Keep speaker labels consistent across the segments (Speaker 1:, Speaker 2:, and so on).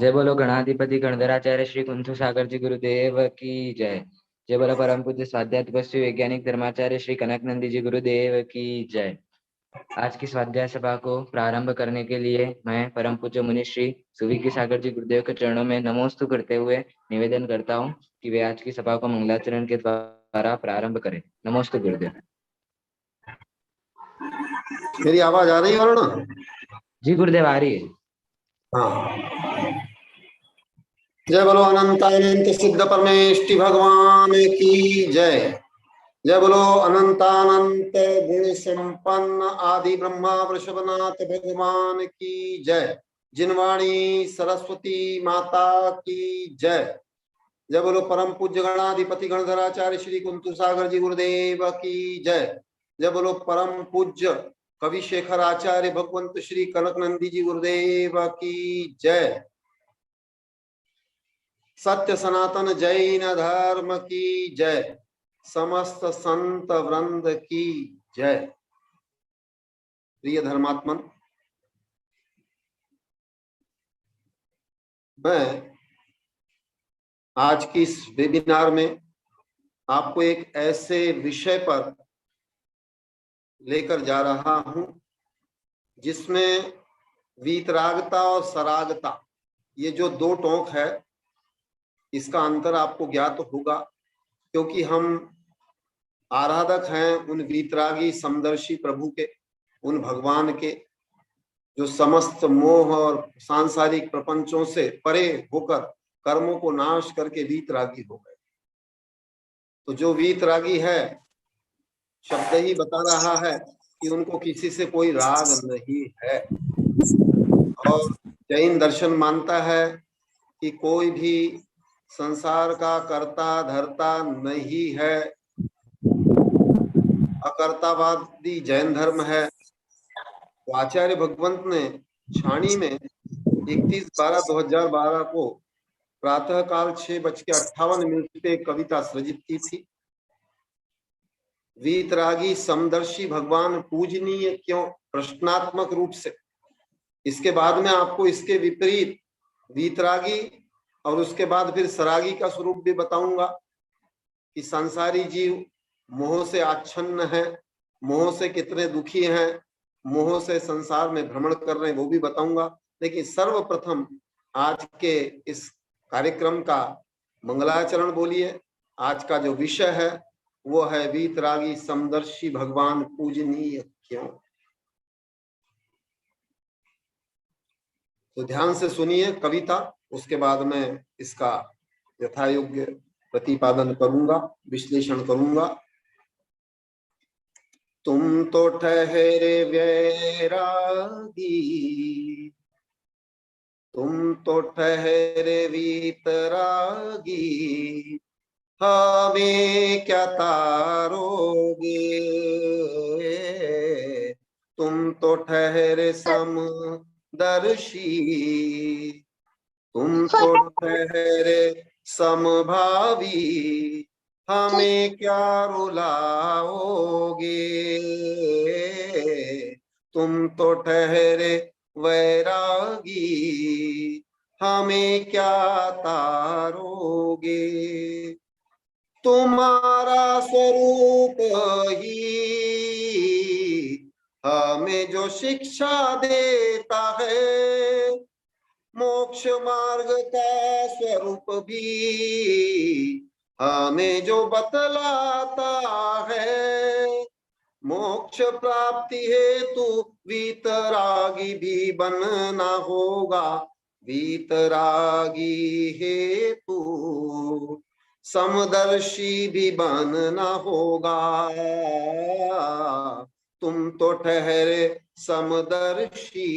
Speaker 1: जय बोलो गणाधिपति गणधराचार्य श्री कुंथु सागर जी गुरुदेव की जय। जय बोलो परम पूज्य स्वाध्याय तपस्वी वैज्ञानिक धर्माचार्य श्री कनक नंदी जी गुरुदेव की जय। आज की स्वाध्याय सभा को प्रारंभ करने के लिए मैं परम पूज्य मुनि श्री सुविकी सागर जी गुरुदेव के चरणों में नमोस्तु करते हुए निवेदन करता हूँ कि वे आज की सभा को मंगलाचरण के द्वारा प्रारंभ करें। नमोस्तु गुरुदेव।
Speaker 2: मेरी आवाज आ रही है वरुण?
Speaker 1: जी गुरुदेव आ रही है।
Speaker 2: हाँ। जय बोलो अनंतानंत सिद्ध परमेष्टि भगवान की जय। जय बोलो अनंतानंत गुण संपन्न आदि ब्रह्मा वृषभनाथ भगवान की जय। जिनवाणी सरस्वती माता की जय। जय बोलो परम पूज्य गणाधिपति गणधराचार्य श्री कुंतु सागर जी गुरुदेव की जय। जय बोलो परम पूज्य कवि शेखर आचार्य भगवंत श्री कनक नंदी जी गुरुदेव की जय। सत्य सनातन जैन धर्म की जय। समस्त संत वृंद की जय। प्रिय धर्मात्मन, मैं आज की इस वेबिनार में आपको एक ऐसे विषय पर लेकर जा रहा हूं जिसमें वीतरागता और सरागता, ये जो दो टोंक है, इसका अंतर आपको ज्ञात होगा, क्योंकि हम आराधक हैं उन वीतरागी समदर्शी प्रभु के, उन भगवान के जो समस्त मोह और सांसारिक प्रपंचों से परे होकर कर्मों को नाश करके वीतरागी हो गए। तो जो वीतरागी है, शब्द ही बता रहा है कि उनको किसी से कोई राग नहीं है। और जैन दर्शन मानता है कि कोई भी संसार का कर्ता धर्ता नहीं है। अकर्तावादी जैन धर्म है। तो आचार्य भगवंत ने छाणी में 31/12/2012 को प्रातः काल 6:58 पे कविता सृजित की थी। वीतरागी समदर्शी भगवान पूजनीय क्यों, प्रश्नात्मक रूप से। इसके बाद में आपको इसके विपरीत वीतरागी और उसके बाद फिर सरागी का स्वरूप भी बताऊंगा कि संसारी जीव मोह से आच्छन्न है, मोह से कितने दुखी हैं, मोह से संसार में भ्रमण कर रहे हैं, वो भी बताऊंगा। लेकिन सर्वप्रथम आज के इस कार्यक्रम का मंगलाचरण बोलिए। आज का जो विषय है वो है वीतरागी समदर्शी भगवान पूजनीय क्यों। तो ध्यान से सुनिए कविता, उसके बाद में इसका यथायोग्य प्रतिपादन करूंगा, विश्लेषण करूंगा। तुम तो ठहरे वैरागी, तुम तो ठहरे वीतरागी, हमें क्या तारोगे। तुम तो ठहरे समदर्शी, तुम तो ठहरे समभावी, हमें क्या रुलाओगे। तुम तो ठहरे वैरागी, हमें क्या तारोगे। तुम्हारा स्वरूप ही हमें जो शिक्षा देता है, मोक्ष मार्ग का स्वरूप भी हमें जो बतलाता है। मोक्ष प्राप्ति हेतु वीतरागी भी बनना होगा, वीतरागी हेतु समदर्शी भी बनना होगा। तुम तो ठहरे समदर्शी,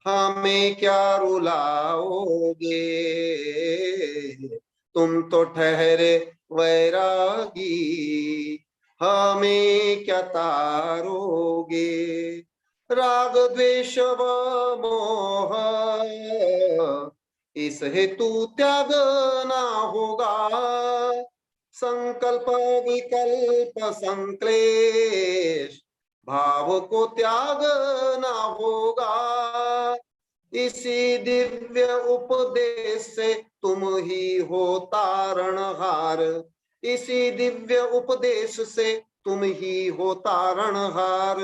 Speaker 2: हमें क्या रुलाओगे। तुम तो ठहरे वैरागी, हमें क्या तारोगे। राग द्वेष व मोह इस हेतु त्यागना होगा। संकल्प विकल्प संक्लेश भाव को त्यागना होगा। इसी दिव्य उपदेश से तुम ही हो तारणहार, इसी दिव्य उपदेश से तुम ही हो तारणहार।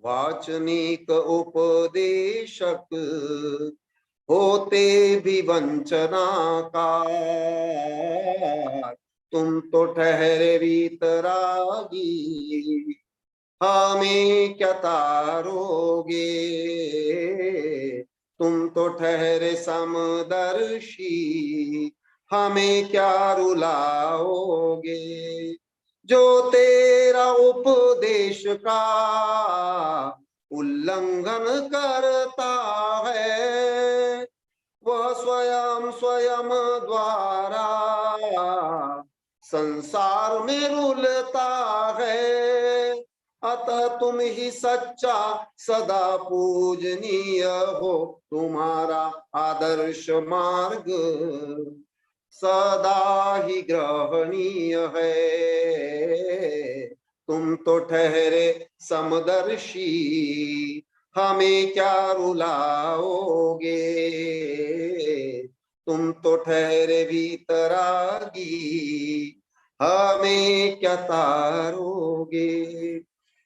Speaker 2: वाचनिक उपदेशक होते भी वंचनाकार, तुम तो ठहरे वीतरागी, हमें क्या तारोगे। तुम तो ठहरे समदर्शी, हमें क्या रुलाओगे। जो तेरा उपदेश का उल्लंघन करता है, वह स्वयं स्वयं द्वारा संसार में रुलता है। अतः तुम ही सच्चा सदा पूजनीय हो, तुम्हारा आदर्श मार्ग सदा ही ग्रहणीय है। तुम तो ठहरे समदर्शी, हमें क्या रुलाओगे। तुम तो ठहरे वीतरागी, हमें क्या तारोगे।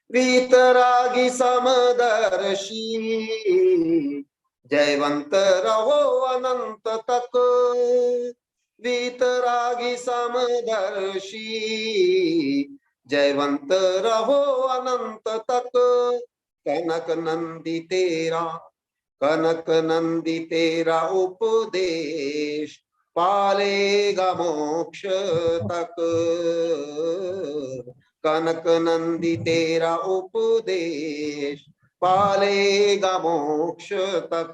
Speaker 2: वीतरागी समदर्शी, जयवंत रहो अनंत तक। वीतरागी समदर्शी, जयवंत रहो अनंत तक। कनक नंदी तेरा, कनक नंदी तेरा उपदेश पालेगा मोक्ष तक। कनक नंदी तेरा उपदेश पालेगा मोक्ष तक।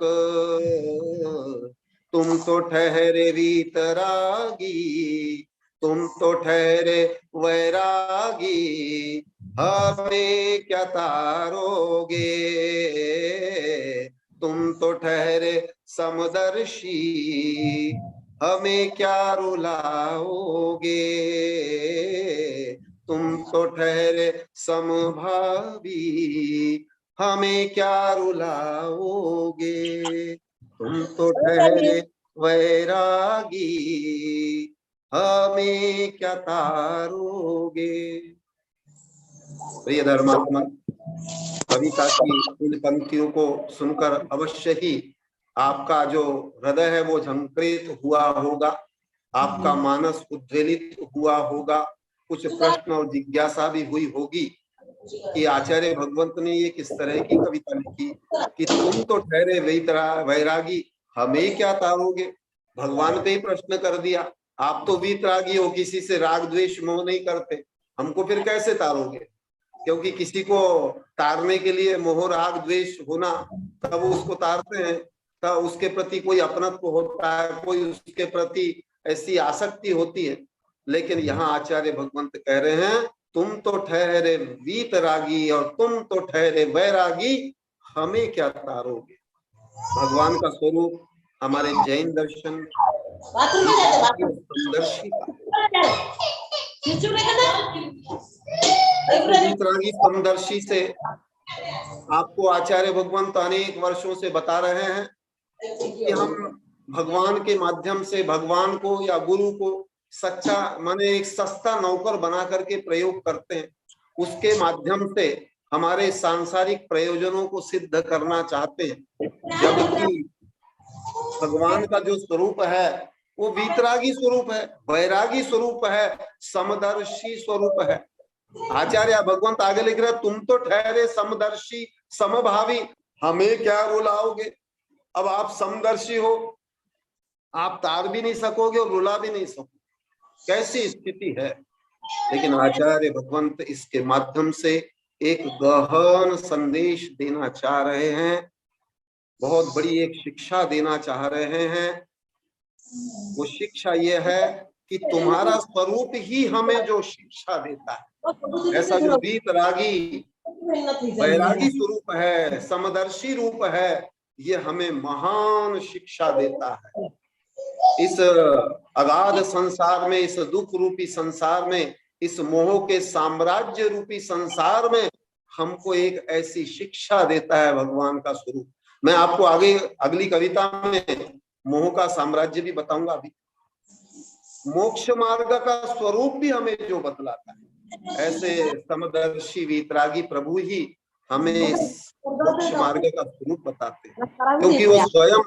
Speaker 2: तुम तो ठहरे वीतरागी, तुम तो ठहरे वैरागी, हमें क्या तारोगे। तुम तो ठहरे समदर्शी, हमें क्या रुलाओगे। तुम तो ठहरे समभावी, हमें क्या रुलाओगे। तुम तो ठहरे वैरागी, हमें क्या तारोगे। प्रिय धर्मात्मा, कविता की इन पंक्तियों को सुनकर अवश्य ही आपका जो हृदय है वो झंकृत हुआ होगा, आपका मानस उद्वेलित हुआ होगा, कुछ प्रश्न और जिज्ञासा भी हुई होगी कि आचार्य भगवंत ने ये किस तरह की कविता लिखी कि तुम तो ठहरे वैरागी, हमें क्या तारोगे। भगवान पे ही प्रश्न कर दिया, आप तो वीतरागी हो, किसी से राग द्वेष मोह नहीं करते, हमको फिर कैसे तारोगे। क्योंकि किसी को तारने के लिए मोह राग द्वेष होना, तब उसको तारते हैं, तब उसके प्रति कोई अपनत्व होता है, कोई उसके प्रति ऐसी आसक्ति होती है। लेकिन यहाँ आचार्य भगवंत कह रहे हैं, तुम तो ठहरे वीतरागी और तुम तो ठहरे वैरागी, हमें क्या तारोगे। भगवान का स्वरूप हमारे जैन दर्शन समदर्शी का, वीतरागी समदर्शी से आपको आचार्य भगवंत अनेक वर्षों से बता रहे हैं कि हम भगवान के माध्यम से भगवान को या गुरु को सच्चा माने एक सस्ता नौकर बना करके प्रयोग करते हैं, उसके माध्यम से हमारे सांसारिक प्रयोजनों को सिद्ध करना चाहते हैं। जबकि भगवान का जो स्वरूप है वो वीतरागी स्वरूप है, वैरागी स्वरूप है, समदर्शी स्वरूप है। आचार्य भगवंत आगे लिख रहे, तुम तो ठहरे समदर्शी समभावी, हमें क्या रुलाओगे। अब आप समदर्शी हो, आप तार भी नहीं सकोगे और रुला भी नहीं सकोगे, कैसी स्थिति है। लेकिन आचार्य भगवंत इसके माध्यम से एक गहन संदेश देना चाह रहे हैं, बहुत बड़ी एक शिक्षा देना चाह रहे हैं। वो शिक्षा ये है कि तुम्हारा स्वरूप ही हमें जो शिक्षा देता है, ऐसा जो वीतरागी वैरागी स्वरूप है, समदर्शी रूप है, ये हमें महान शिक्षा देता है। इस अगाध संसार में, इस दुख रूपी संसार में, इस मोह के साम्राज्य रूपी संसार में हमको एक ऐसी शिक्षा देता है भगवान का स्वरूप। मैं आपको आगे अगली कविता में मोह का साम्राज्य भी बताऊंगा। अभी मोक्ष मार्ग का स्वरूप भी हमें जो बतलाता है, ऐसे समदर्शी वीतरागी प्रभु ही हमें मोक्ष मार्ग का स्वरूप बताते हैं, क्योंकि वो स्वयं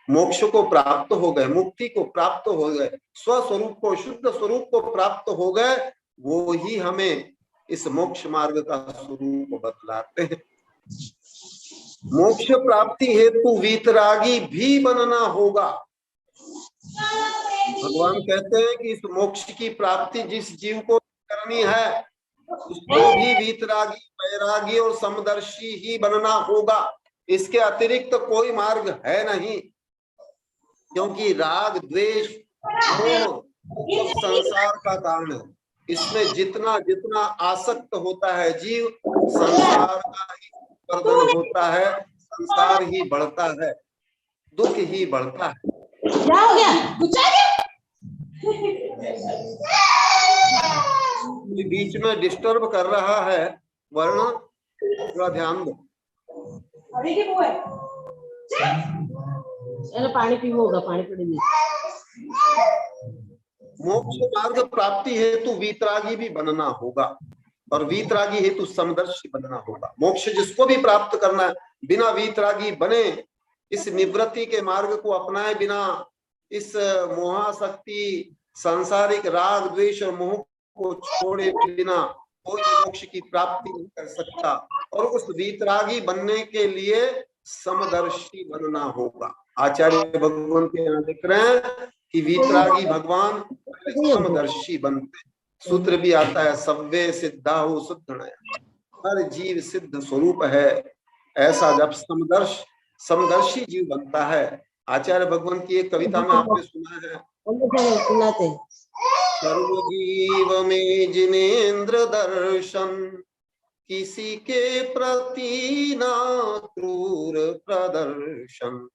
Speaker 2: मोक्ष को प्राप्त हो गए, मुक्ति को प्राप्त हो गए, स्वस्वरूप को, शुद्ध स्वरूप को प्राप्त हो गए। वो ही हमें इस मोक्ष मार्ग का स्वरूप बतलाते हैं। मोक्ष प्राप्ति हेतु वीतरागी भी बनना होगा। भगवान कहते हैं कि इस मोक्ष की प्राप्ति जिस जीव को करनी है उसको भी वीतरागी, वैरागी और समदर्शी ही बनना होगा। इसके अतिरिक्त कोई मार्ग है नहीं, क्योंकि राग, द्वेष, मोह सब संसार का कारण है। इसमें जितना जितना आसक्त होता है जीव, संसार का ही वर्धन होता है, संसार ही बढ़ता है, दुख ही बढ़ता है। बीच में डिस्टर्ब कर रहा है वर्ण, थोड़ा ध्यान दो।
Speaker 3: पानी पीवो होगा, पानी पीने।
Speaker 2: मोक्ष मार्ग प्राप्ति हेतु वीतरागी भी बनना होगा और वीतरागी हेतु समदर्शी बनना होगा। मोक्ष जिसको भी प्राप्त करना है, बिना वीतरागी बने, इस निवृत्ति के मार्ग को अपनाए बिना, इस मोहासक्ति, सांसारिक राग, द्वेष और मोह को छोड़े बिना कोई मोक्ष की प्राप्ति नहीं कर सकता। और उस वीतरागी बनने के लिए समदर्शी बनना होगा। आचार्य भगवान के यहाँ लिख रहे हैं कि वीतरागी भगवान समदर्शी बनते। सूत्र भी आता है, सव्वे सिद्धाहु शुद्धनया, हर जीव सिद्ध स्वरूप है। ऐसा जब समदर्शी जीव बनता है, आचार्य भगवान की एक कविता में आपने सुना है, सर्व जीव में जिनेन्द्र दर्शन, किसी के प्रति ना क्रूर प्रदर्शन,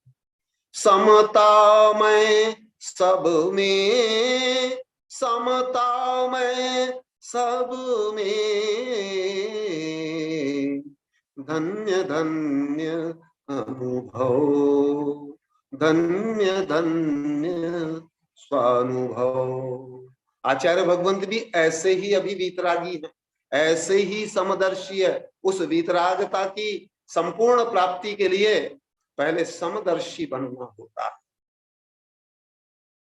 Speaker 2: समता में सब में, समता में सब में, धन्य धन्य अनुभव, धन्य धन्य स्वानुभव। आचार्य भगवंत भी ऐसे ही अभी वीतरागी है, ऐसे ही समदर्शी है। उस वीतरागता की संपूर्ण प्राप्ति के लिए पहले समदर्शी बनना होता।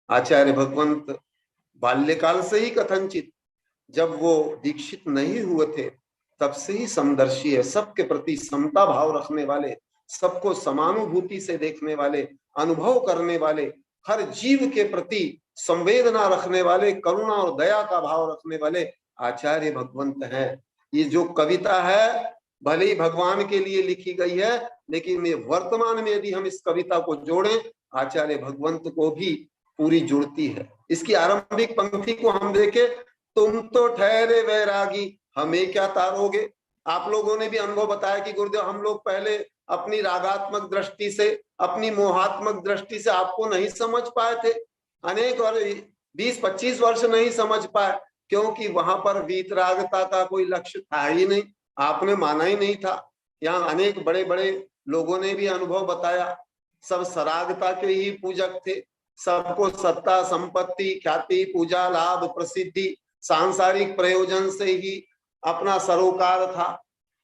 Speaker 2: आचार्य भगवंत बाल्यकाल से ही कथनचित, जब वो दीक्षित नहीं हुए थे तब से ही समदर्शी है। सबके प्रति समता भाव रखने वाले, सबको समानुभूति से देखने वाले, अनुभव करने वाले, हर जीव के प्रति संवेदना रखने वाले, करुणा और दया का भाव रखने वाले आचार्य भगवंत हैं। ये जो कविता है भले ही भगवान के लिए लिखी गई है, लेकिन ये वर्तमान में यदि हम इस कविता को जोड़ें, आचार्य भगवंत को भी पूरी जुड़ती है। इसकी आरंभिक पंक्ति को हम देखें, तुम तो ठहरे वैरागी, हमें क्या तारोगे। आप लोगों ने भी अनुभव बताया कि गुरुदेव हम लोग पहले अपनी रागात्मक दृष्टि से, अपनी मोहात्मक दृष्टि से आपको नहीं समझ पाए थे। अनेक और 20-25 वर्ष नहीं समझ पाए, क्योंकि वहां पर वीतरागता का कोई लक्ष्य था ही नहीं, आपने माना ही नहीं था। यहाँ अनेक बड़े बड़े लोगों ने भी अनुभव बताया, सब सरागता के ही पूजक थे, सबको सत्ता, संपत्ति, ख्याति, पूजा, लाभ, प्रसिद्धि, सांसारिक प्रयोजन से ही अपना सरोकार था।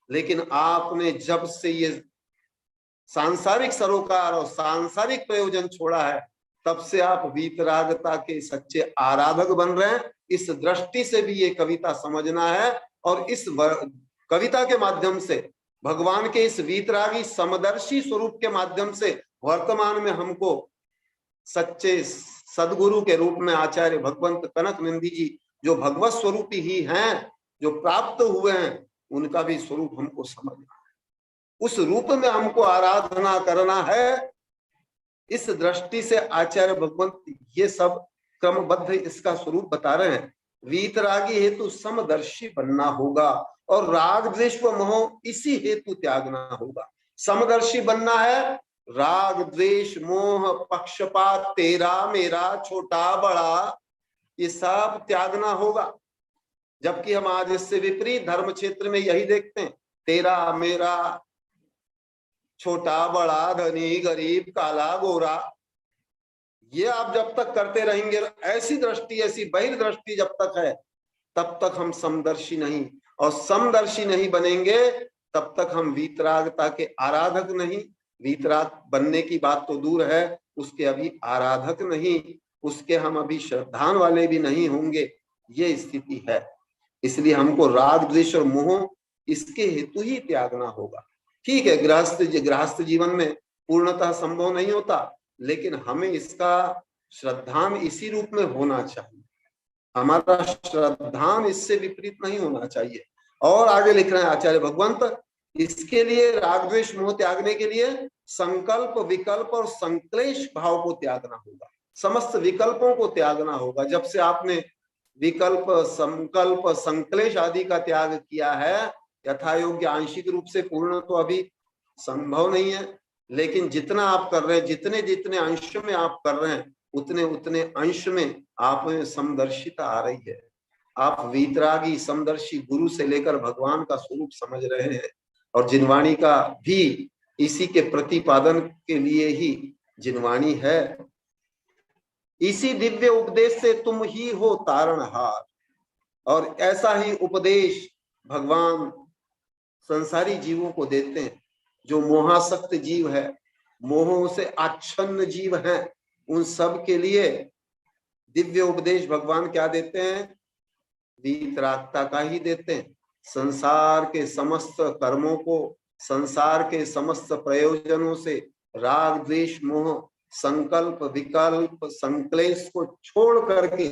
Speaker 2: लेकिन आपने जब से ये सांसारिक सरोकार और सांसारिक प्रयोजन छोड़ा है, तब से आप वीतरागता के सच्चे आराधक बन रहे हैं। इस दृष्टि से भी ये कविता समझना है, और इस कविता के माध्यम से भगवान के इस वीतरागी समदर्शी स्वरूप के माध्यम से वर्तमान में हमको सच्चे सदगुरु के रूप में आचार्य भगवंत कनकनंदी जी, जो भगवत स्वरूपी ही हैं, जो प्राप्त हुए हैं, उनका भी स्वरूप हमको समझना है। उस रूप में हमको आराधना करना है। इस दृष्टि से आचार्य भगवंत ये सब क्रमबद्ध इसका स्वरूप बता रहे हैं। वीतरागी हेतु समदर्शी बनना होगा, और राग द्वेष व मोह इसी हेतु त्यागना होगा। समदर्शी बनना है, राग द्वेष मोह पक्षपात, तेरा मेरा, छोटा बड़ा, ये सब त्यागना होगा। जबकि हम आज इससे विपरीत धर्म क्षेत्र में यही देखते हैं, तेरा मेरा, छोटा बड़ा, धनी गरीब, काला गोरा, ये आप जब तक करते रहेंगे, ऐसी दृष्टि, ऐसी बहिर्दृष्टि जब तक है, तब तक हम समदर्शी नहीं, और समदर्शी नहीं बनेंगे तब तक हम वीतरागता के आराधक नहीं। वीतराग बनने की बात तो दूर है, उसके अभी आराधक नहीं, उसके हम अभी श्रद्धान वाले भी नहीं होंगे, ये स्थिति है। इसलिए हमको राग द्वेष और मोह इसके हेतु ही त्यागना होगा। ठीक है, गृहस्थ जीवन में पूर्णतः संभव नहीं होता, लेकिन हमें इसका श्रद्धान इसी रूप में होना चाहिए, हमारा श्रद्धान इससे विपरीत नहीं होना चाहिए। और आगे लिख रहे हैं आचार्य भगवंत, इसके लिए राग द्वेष मोह त्यागने के लिए संकल्प विकल्प और संक्लेश भाव को त्यागना होगा, समस्त विकल्पों को त्यागना होगा। जब से आपने विकल्प संकल्प संक्लेश आदि का त्याग किया है, यथा योग्य आंशिक रूप से पूर्ण तो अभी संभव नहीं है, लेकिन जितना आप कर रहे हैं, जितने जितने अंश में आप कर रहे हैं, उतने उतने अंश में आप में समदर्शिता आ रही है। आप वीतरागी समदर्शी गुरु से लेकर भगवान का स्वरूप समझ रहे हैं, और जिनवाणी का भी इसी के प्रतिपादन के लिए ही जिनवाणी है। इसी दिव्य उपदेश से तुम ही हो तारणहार, और ऐसा ही उपदेश भगवान संसारी जीवों को देते हैं। जो मोहासक्त जीव है, मोहों से आच्छन्न जीव है, उन सब के लिए दिव्य उपदेश भगवान क्या देते हैं? वीतरागता का ही देते हैं। संसार के समस्त कर्मों को, संसार के समस्त प्रयोजनों से राग द्वेष मोह संकल्प विकल्प संक्लेश को छोड़ करके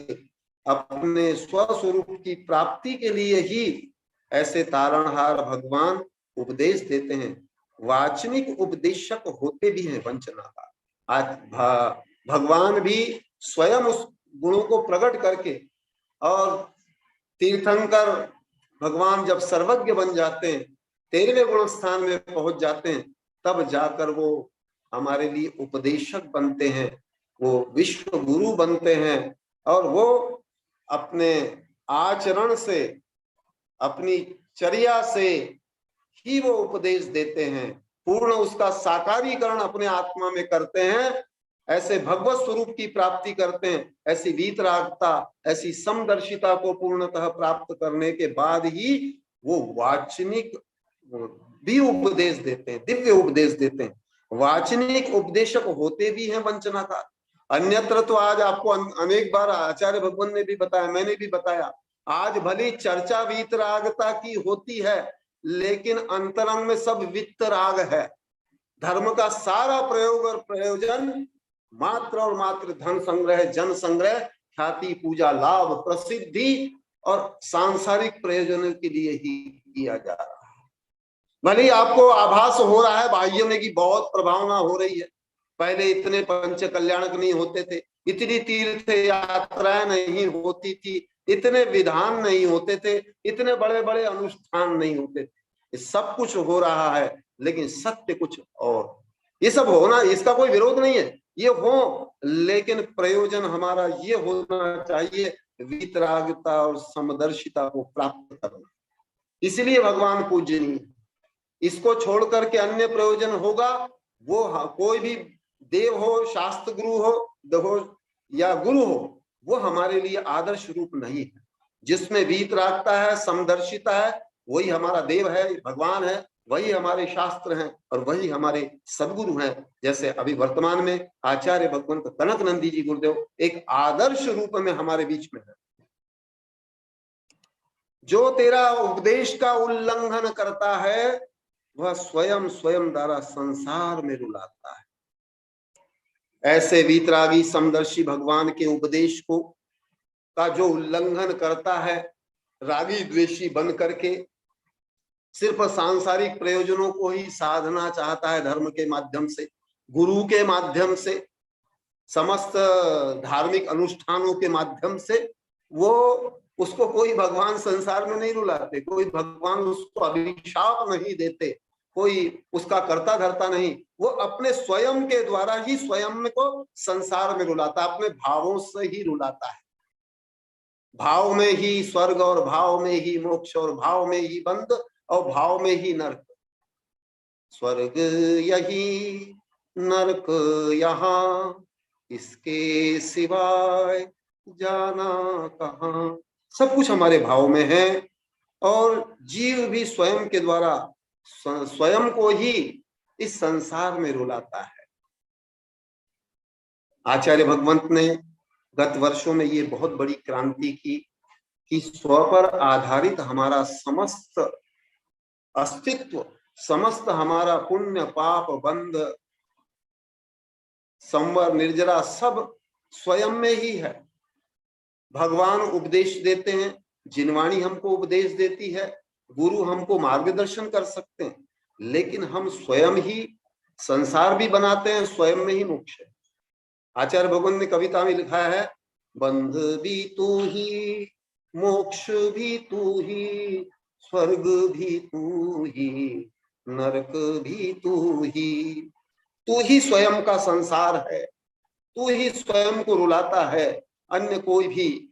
Speaker 2: अपने स्वस्वरूप की प्राप्ति के लिए ही ऐसे तारणहार भगवान उपदेश देते हैं। वाचनिक उपदेशक होते भी हैं वंचनाकार। आज भगवान भी स्वयं उस गुणों को प्रकट करके, और तीर्थंकर भगवान जब सर्वज्ञ बन जाते हैं, 13वें गुण स्थान में पहुंच जाते हैं, तब जाकर वो हमारे लिए उपदेशक बनते हैं, वो विश्व गुरु बनते हैं, और वो अपने आचरण से, अपनी चर्या से ही वो उपदेश देते हैं, पूर्ण उसका साकारीकरण अपने आत्मा में करते हैं, ऐसे भगवत स्वरूप की प्राप्ति करते हैं। ऐसी वीतरागता, ऐसी समदर्शिता को पूर्णतः प्राप्त करने के बाद ही वो वाचनिक भी उपदेश देते हैं, दिव्य उपदेश देते हैं। वाचनिक उपदेशक होते भी हैं वंचनाकार। अन्यत्र तो आज आपको अनेक बार आचार्य भगवान ने भी बताया, मैंने भी बताया, आज भली चर्चा वीतरागता की होती है, लेकिन अंतरंग में सब वित्तराग है। धर्म का सारा प्रयोग और प्रयोजन मात्र और मात्र धन संग्रह, जन संग्रह, ख्याति, पूजा, लाभ, प्रसिद्धि और सांसारिक प्रयोजनों के लिए ही किया जा रहा है। भले आपको आभास हो रहा है बाह्य में कि बहुत प्रभावना हो रही है, पहले इतने पंच कल्याणक नहीं होते थे, इतनी तीर्थ यात्राएं नहीं होती थी, इतने विधान नहीं होते थे, इतने बड़े बड़े अनुष्ठान नहीं होते थे। ये सब कुछ हो रहा है, लेकिन सत्य कुछ और। ये सब होना, इसका कोई विरोध नहीं है, ये हो, लेकिन प्रयोजन हमारा ये होना चाहिए, वीतरागता और समदर्शिता को प्राप्त करना। इसलिए भगवान पूजनीय। इसको छोड़ करके अन्य प्रयोजन होगा, वो कोई भी देव हो, शास्त्र गुरु हो या गुरु हो, वो हमारे लिए आदर्श रूप नहीं है। जिसमें वीतरागता है, समदर्शिता है, वही हमारा देव है, भगवान है, वही हमारे शास्त्र हैं, और वही हमारे सदगुरु हैं। जैसे अभी वर्तमान में आचार्य भगवंत कनक नंदी जी गुरुदेव एक आदर्श रूप में हमारे बीच में है। जो तेरा उपदेश का उल्लंघन करता है, वह स्वयं स्वयं द्वारा संसार में रुलाता है। ऐसे वीतरागी समदर्शी भगवान के उपदेश को का जो उल्लंघन करता है, रागी द्वेषी बन करके सिर्फ सांसारिक प्रयोजनों को ही साधना चाहता है, धर्म के माध्यम से, गुरु के माध्यम से, समस्त धार्मिक अनुष्ठानों के माध्यम से, वो उसको कोई भगवान संसार में नहीं रुलाते, कोई भगवान उसको अभिशाप नहीं देते, कोई उसका कर्ता धर्ता नहीं, वो अपने स्वयं के द्वारा ही स्वयं को संसार में रुलाता, अपने भावों से ही रुलाता है। भाव में ही स्वर्ग, और भाव में ही मोक्ष, और भाव में ही बंध, और भाव में ही नरक। स्वर्ग यही नरक यहाँ, इसके सिवाय जाना कहाँ। सब कुछ हमारे भाव में है और जीव भी स्वयं के द्वारा स्वयं को ही इस संसार में रुलाता है। आचार्य भगवंत ने गत वर्षों में ये बहुत बड़ी क्रांति की कि स्व पर आधारित हमारा समस्त अस्तित्व, समस्त हमारा पुण्य पाप बंध संवर निर्जरा सब स्वयं में ही है। भगवान उपदेश देते हैं, जिनवाणी हमको उपदेश देती है, गुरु हमको मार्गदर्शन कर सकते हैं, लेकिन हम स्वयं ही संसार भी बनाते हैं, स्वयं में ही मोक्ष है। आचार्य भगवान ने कविता में लिखा है, बंध भी तू ही, मोक्ष भी तू ही, स्वर्ग भी तू ही, नरक भी तू ही स्वयं का संसार है, तू ही स्वयं को रुलाता है, अन्य कोई भी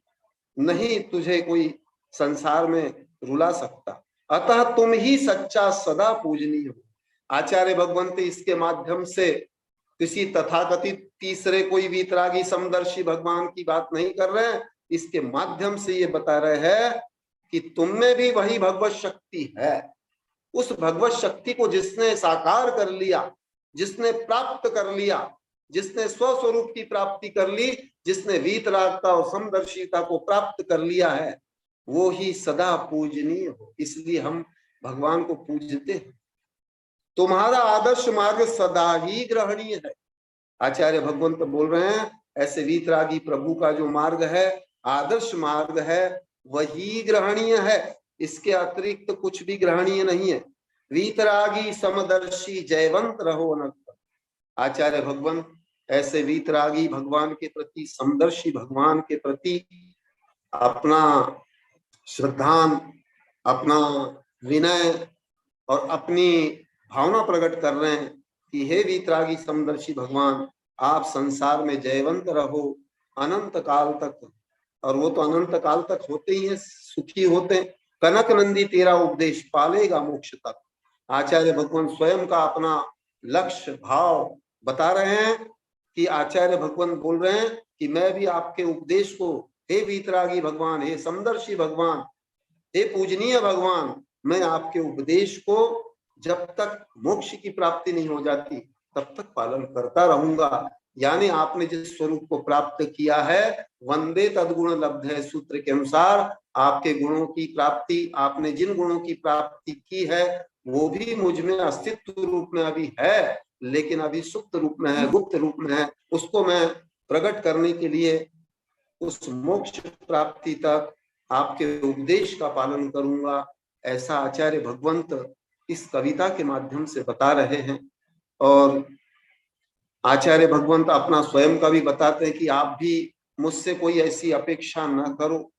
Speaker 2: नहीं तुझे कोई संसार में रुला सकता। अतः तुम ही सच्चा सदा पूजनीय हो। आचार्य भगवंत इसके माध्यम से किसी तथाकथित तीसरे कोई वीतरागी समदर्शी भगवान की बात नहीं कर रहे हैं, इसके माध्यम से ये बता रहे हैं कि तुम में भी वही भगवत शक्ति है। उस भगवत शक्ति को जिसने साकार कर लिया, जिसने प्राप्त कर लिया, जिसने स्वस्वरूप की प्राप्ति कर ली, जिसने वीतरागता और समदर्शिता को प्राप्त कर लिया है, वो ही सदा पूजनीय हो। इसलिए हम भगवान को पूजते हैं। तुम्हारा आदर्श मार्ग सदा ही ग्रहणीय है। आचार्य भगवंत बोल रहे हैं ऐसे वीतरागी प्रभु का जो मार्ग है, आदर्श मार्ग है, वही ग्रहणीय है। इसके अतिरिक्त कुछ भी ग्रहणीय नहीं है। वीतरागी समदर्शी जयवंत रहो न। आचार्य भगवंत ऐसे वीतरागी भगवान के प्रति, समदर्शी भगवान के प्रति अपना श्रद्धान, अपना विनय और अपनी भावना प्रकट कर रहे हैं कि हे वीतरागी समदर्शी भगवान, आप संसार में जयवंत रहो अनंत काल तक। और वो तो अनंत काल तक होते ही है, सुखी होते हैं। कनक नंदी तेरा उपदेश पालेगा मोक्ष तक। आचार्य भगवान स्वयं का अपना लक्ष्य भाव बता रहे हैं कि आचार्य भगवान बोल रहे हैं कि मैं भी आपके उपदेश को, हे वीतरागी भगवान, हे समदर्शी भगवान, हे पूजनीय भगवान, मैं आपके उपदेश को जब तक मोक्ष की प्राप्ति नहीं हो जाती तब तक पालन करता रहूंगा। यानी आपने जिस स्वरूप को प्राप्त किया है, वंदे तद्गुण लब्धे सूत्र के अनुसार आपके गुणों की प्राप्ति, आपने जिन गुणों की प्राप्ति की है वो भी मुझ में अस्तित्व रूप में अभी है, लेकिन अभी सुप्त रूप में है, गुप्त रूप में है। उसको मैं प्रकट करने के लिए उस मोक्ष प्राप्ति तक आपके उपदेश का पालन करूंगा। ऐसा आचार्य भगवंत इस कविता के माध्यम से बता रहे हैं। और आचार्य भगवंत अपना स्वयं का भी बताते हैं कि आप भी मुझसे कोई ऐसी अपेक्षा न करो।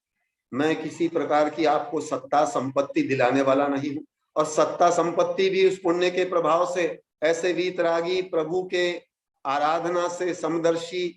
Speaker 2: मैं किसी प्रकार की आपको सत्ता संपत्ति दिलाने वाला नहीं हूं, और सत्ता संपत्ति भी उस पुण्य के प्रभाव से ऐसे वीतरागी प्रभु के आराधना से, समदर्शी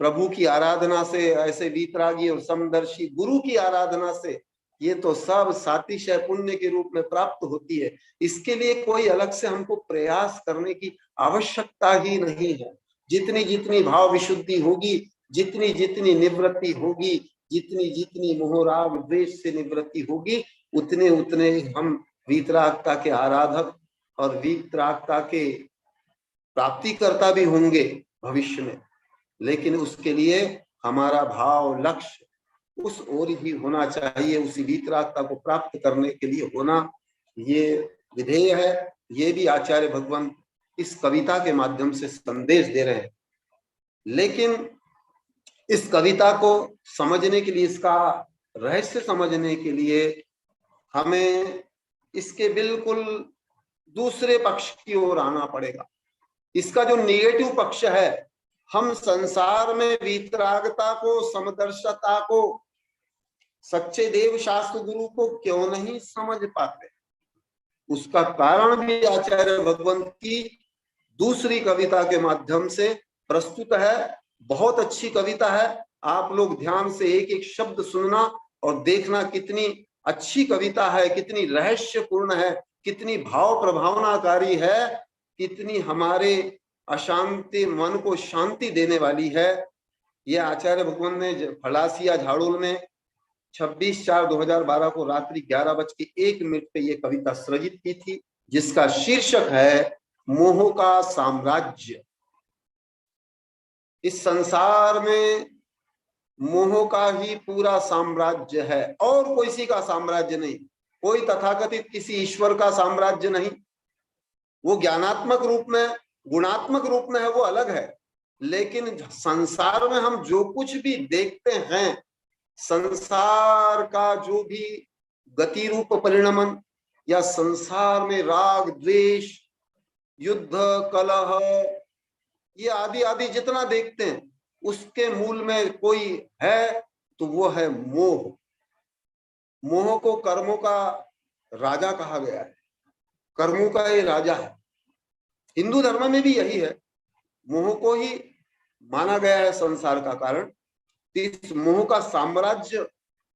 Speaker 2: प्रभु की आराधना से, ऐसे वीतरागी और समदर्शी गुरु की आराधना से, ये तो सब सातिशय पुण्य के रूप में प्राप्त होती है। इसके लिए कोई अलग से हमको प्रयास करने की आवश्यकता ही नहीं है। जितनी जितनी भाव विशुद्धि होगी, जितनी जितनी निवृत्ति होगी, जितनी जितनी मोहराग द्वेष से निवृत्ति होगी, उतने उतने हम वीतरागता के आराधक और वीतरागता के प्राप्तिकर्ता भी होंगे भविष्य में। लेकिन उसके लिए हमारा भाव, लक्ष्य उस ओर ही होना चाहिए, उसी वीतरागता को प्राप्त करने के लिए होना, ये विधेय है। ये भी आचार्य भगवान इस कविता के माध्यम से संदेश दे रहे हैं। लेकिन इस कविता को समझने के लिए, इसका रहस्य समझने के लिए हमें इसके बिल्कुल दूसरे पक्ष की ओर आना पड़ेगा। इसका जो नेगेटिव पक्ष है, हम संसार में वीतरागता को, समदर्शता को, सच्चे देव शास्त्र गुरु को क्यों नहीं समझ पाते, उसका कारण भी आचार्य भगवंत की दूसरी कविता के माध्यम से प्रस्तुत है। बहुत अच्छी कविता है, आप लोग ध्यान से एक एक शब्द सुनना और देखना कितनी अच्छी कविता है, कितनी रहस्यपूर्ण है, कितनी भाव प्रभावनाकारी है, कितनी हमारे अशांति मन को शांति देने वाली है। ये आचार्य भगवान ने फलासिया झाड़ूल में 26/4/2012 को रात्रि 11:01 पे ये कविता सृजित की थी, जिसका शीर्षक है मोह का साम्राज्य। इस संसार में मोह का ही पूरा साम्राज्य है और कोई किसी का साम्राज्य नहीं, कोई तथाकथित किसी ईश्वर का साम्राज्य नहीं। वो ज्ञानात्मक रूप में, गुणात्मक रूप में है, वो अलग है। लेकिन संसार में हम जो कुछ भी देखते हैं, संसार का जो भी गति रूप परिणमन या संसार में राग द्वेष युद्ध कलह ये आदि आदि जितना देखते हैं, उसके मूल में कोई है तो वो है मोह। मोह को कर्मों का राजा कहा गया है, कर्मों का ये राजा है। हिंदू धर्म में भी यही है, मोह को ही माना गया है संसार का कारण। इस मोह का साम्राज्य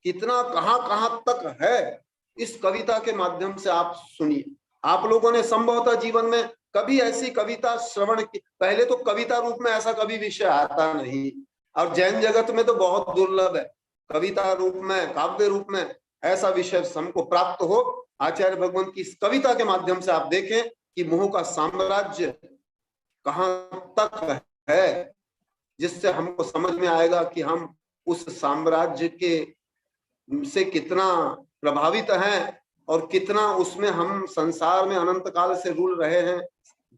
Speaker 2: कितना कहां कहां तक है, इस कविता के माध्यम से आप सुनिए। आप लोगों ने संभवतः जीवन में कभी ऐसी कविता श्रवण की, पहले तो कविता रूप में ऐसा कभी विषय आता नहीं, और जैन जगत में तो बहुत दुर्लभ है कविता रूप में, काव्य रूप में ऐसा विषय हमको प्राप्त हो। आचार्य भगवान की इस कविता के माध्यम से आप देखें कि मोह का साम्राज्य कहां तक है, जिससे हमको समझ में आएगा कि हम उस साम्राज्य के से कितना प्रभावित हैं और कितना उसमें हम संसार में अनंत काल से रूल रहे हैं,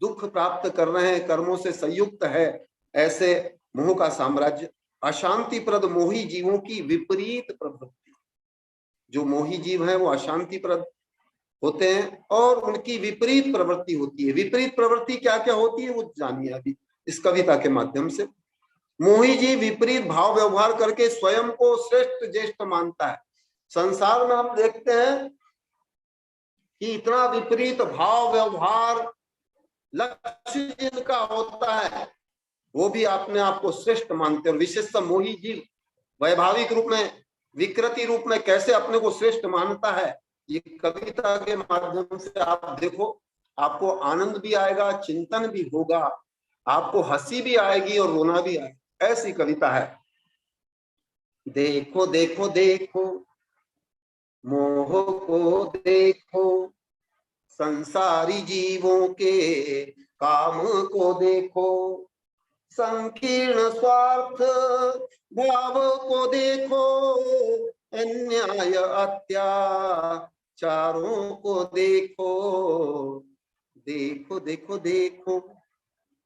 Speaker 2: दुख प्राप्त कर रहे हैं, कर्मों से संयुक्त है। ऐसे मोह का साम्राज्य, अशांतिप्रद मोही जीवों की विपरीत प्रवृत्ति। जो मोही जीव है वो अशांतिप्रद होते हैं और उनकी विपरीत प्रवृत्ति होती है। विपरीत प्रवृत्ति क्या क्या होती है वो जानिए अभी इस कविता के माध्यम से। मोही जी विपरीत भाव व्यवहार करके स्वयं को श्रेष्ठ ज्येष्ठ मानता है। संसार में हम देखते हैं कि इतना विपरीत भाव व्यवहार लक्ष्य जिनका होता है वो भी अपने आप को श्रेष्ठ मानते हैं। और विशेषतः मोही जीव वैभाविक रूप में, विकृति रूप में कैसे अपने को श्रेष्ठ मानता है, ये कविता के माध्यम से आप देखो। आपको आनंद भी आएगा, चिंतन भी होगा, आपको हंसी भी आएगी और रोना भी आएगा। ऐसी कविता है। देखो देखो देखो मोह को देखो, संसारी जीवों के काम को देखो, संकीर्ण स्वार्थ भाव को देखो, अन्याय अत्याचारों को देखो। देखो देखो देखो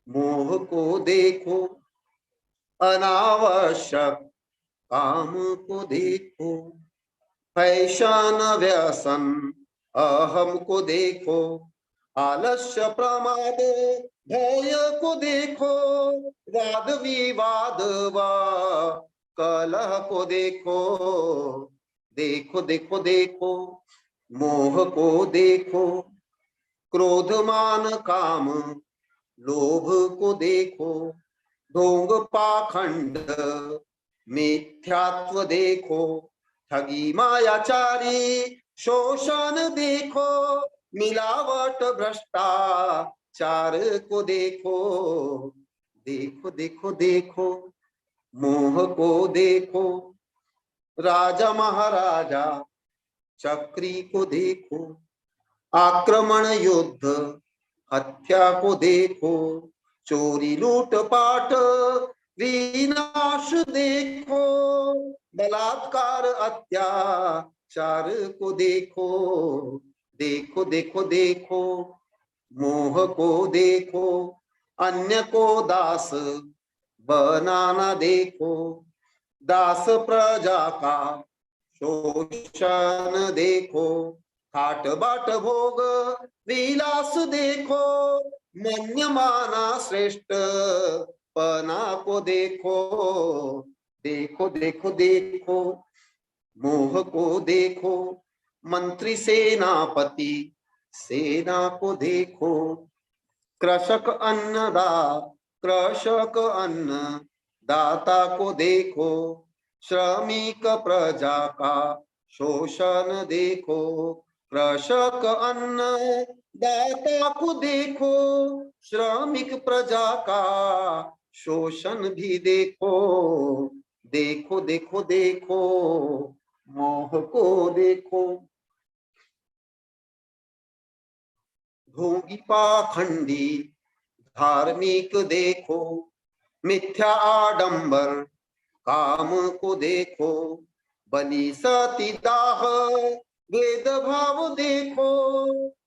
Speaker 2: मोह को देखो, अनावश्यक काम को देखो, फैशन व्यसन अहम को देखो, आलस्य प्रमाद भय को देखो, वाद विवाद व कलह को देखो। देखो देखो देखो मोह को देखो, क्रोध मान काम लोभ को देखो, ढोंग पाखंड मिथ्यात्व देखो, ठगी मायाचारी शोषण देखो, मिलावट भ्रष्टाचार को देखो। देखो देखो देखो मोह को देखो, राजा महाराजा चक्री को देखो, आक्रमण युद्ध हत्या को देखो, चोरी लूटपाट विनाश देखो, बलात्कार अत्याचार को देखो। देखो देखो देखो मोह को देखो, अन्य को दास बनाना देखो, दास प्रजा का शोषण देखो, ठाट बाट भोग विलास देखो, मन्यमाना श्रेष्ठ पना को देखो। देखो देखो देखो मोह को देखो, मंत्री सेनापति सेना को देखो, कृषक अन्न दाता को देखो, श्रमिक प्रजा का शोषण देखो, कृषक अन्न दाता को देखो, श्रमिक प्रजा का शोषण भी देखो। देखो देखो देखो मोह को देखो। ढोंगी पाखंडी धार्मिक देखो, मिथ्या आडंबर काम को देखो। बलि सती दाह भेदभाव देखो,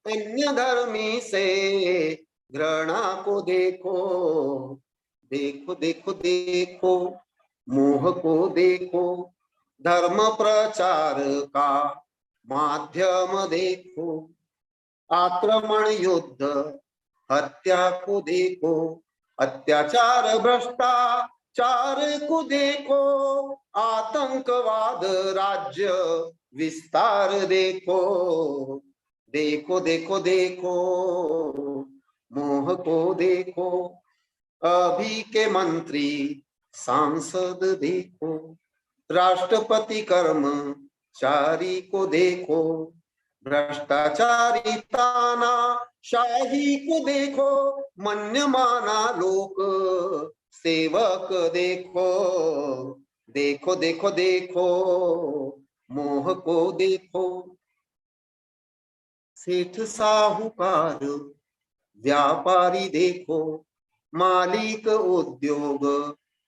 Speaker 2: अन्य धर्मी से घृणा को देखो। देखो देखो देखो मोह को देखो, धर्म प्रचार का माध्यम देखो। आक्रमण युद्ध हत्या को देखो, अत्याचार भ्रष्टाचार को देखो। आतंकवाद राज्य विस्तार देखो। देखो देखो देखो मोह को देखो। अभी के मंत्री सांसद देखो, राष्ट्रपति कर्मचारी को देखो। भ्रष्टाचारी तानाशाही को देखो, मन्यमाना लोक सेवक देखो। देखो देखो देखो मोह को देखो। सेठ साहूकार व्यापारी देखो, मालिक उद्योग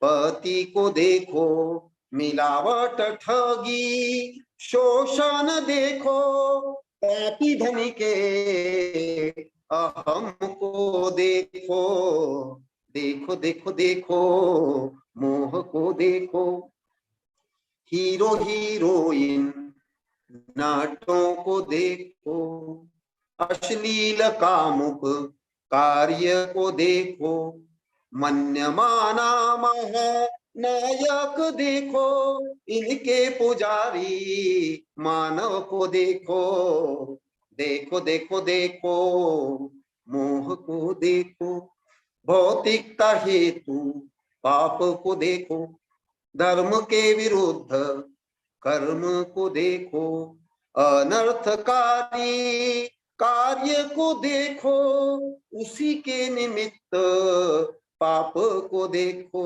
Speaker 2: पति को देखो। मिलावट ठगी शोषण देखो, पापी धनी के अहम को देखो। देखो देखो देखो मोह को देखो। हीरो हीरोइन नाटों को देखो, अश्लील कामुक कार्य को देखो। मन्यमाना महानायक देखो, इनके पुजारी मानव को देखो। देखो देखो देखो मोह को देखो। भौतिकता हेतु पाप को देखो, धर्म के विरुद्ध कर्म को देखो। अनर्थकारी कार्य को देखो, उसी के निमित्त पाप को देखो।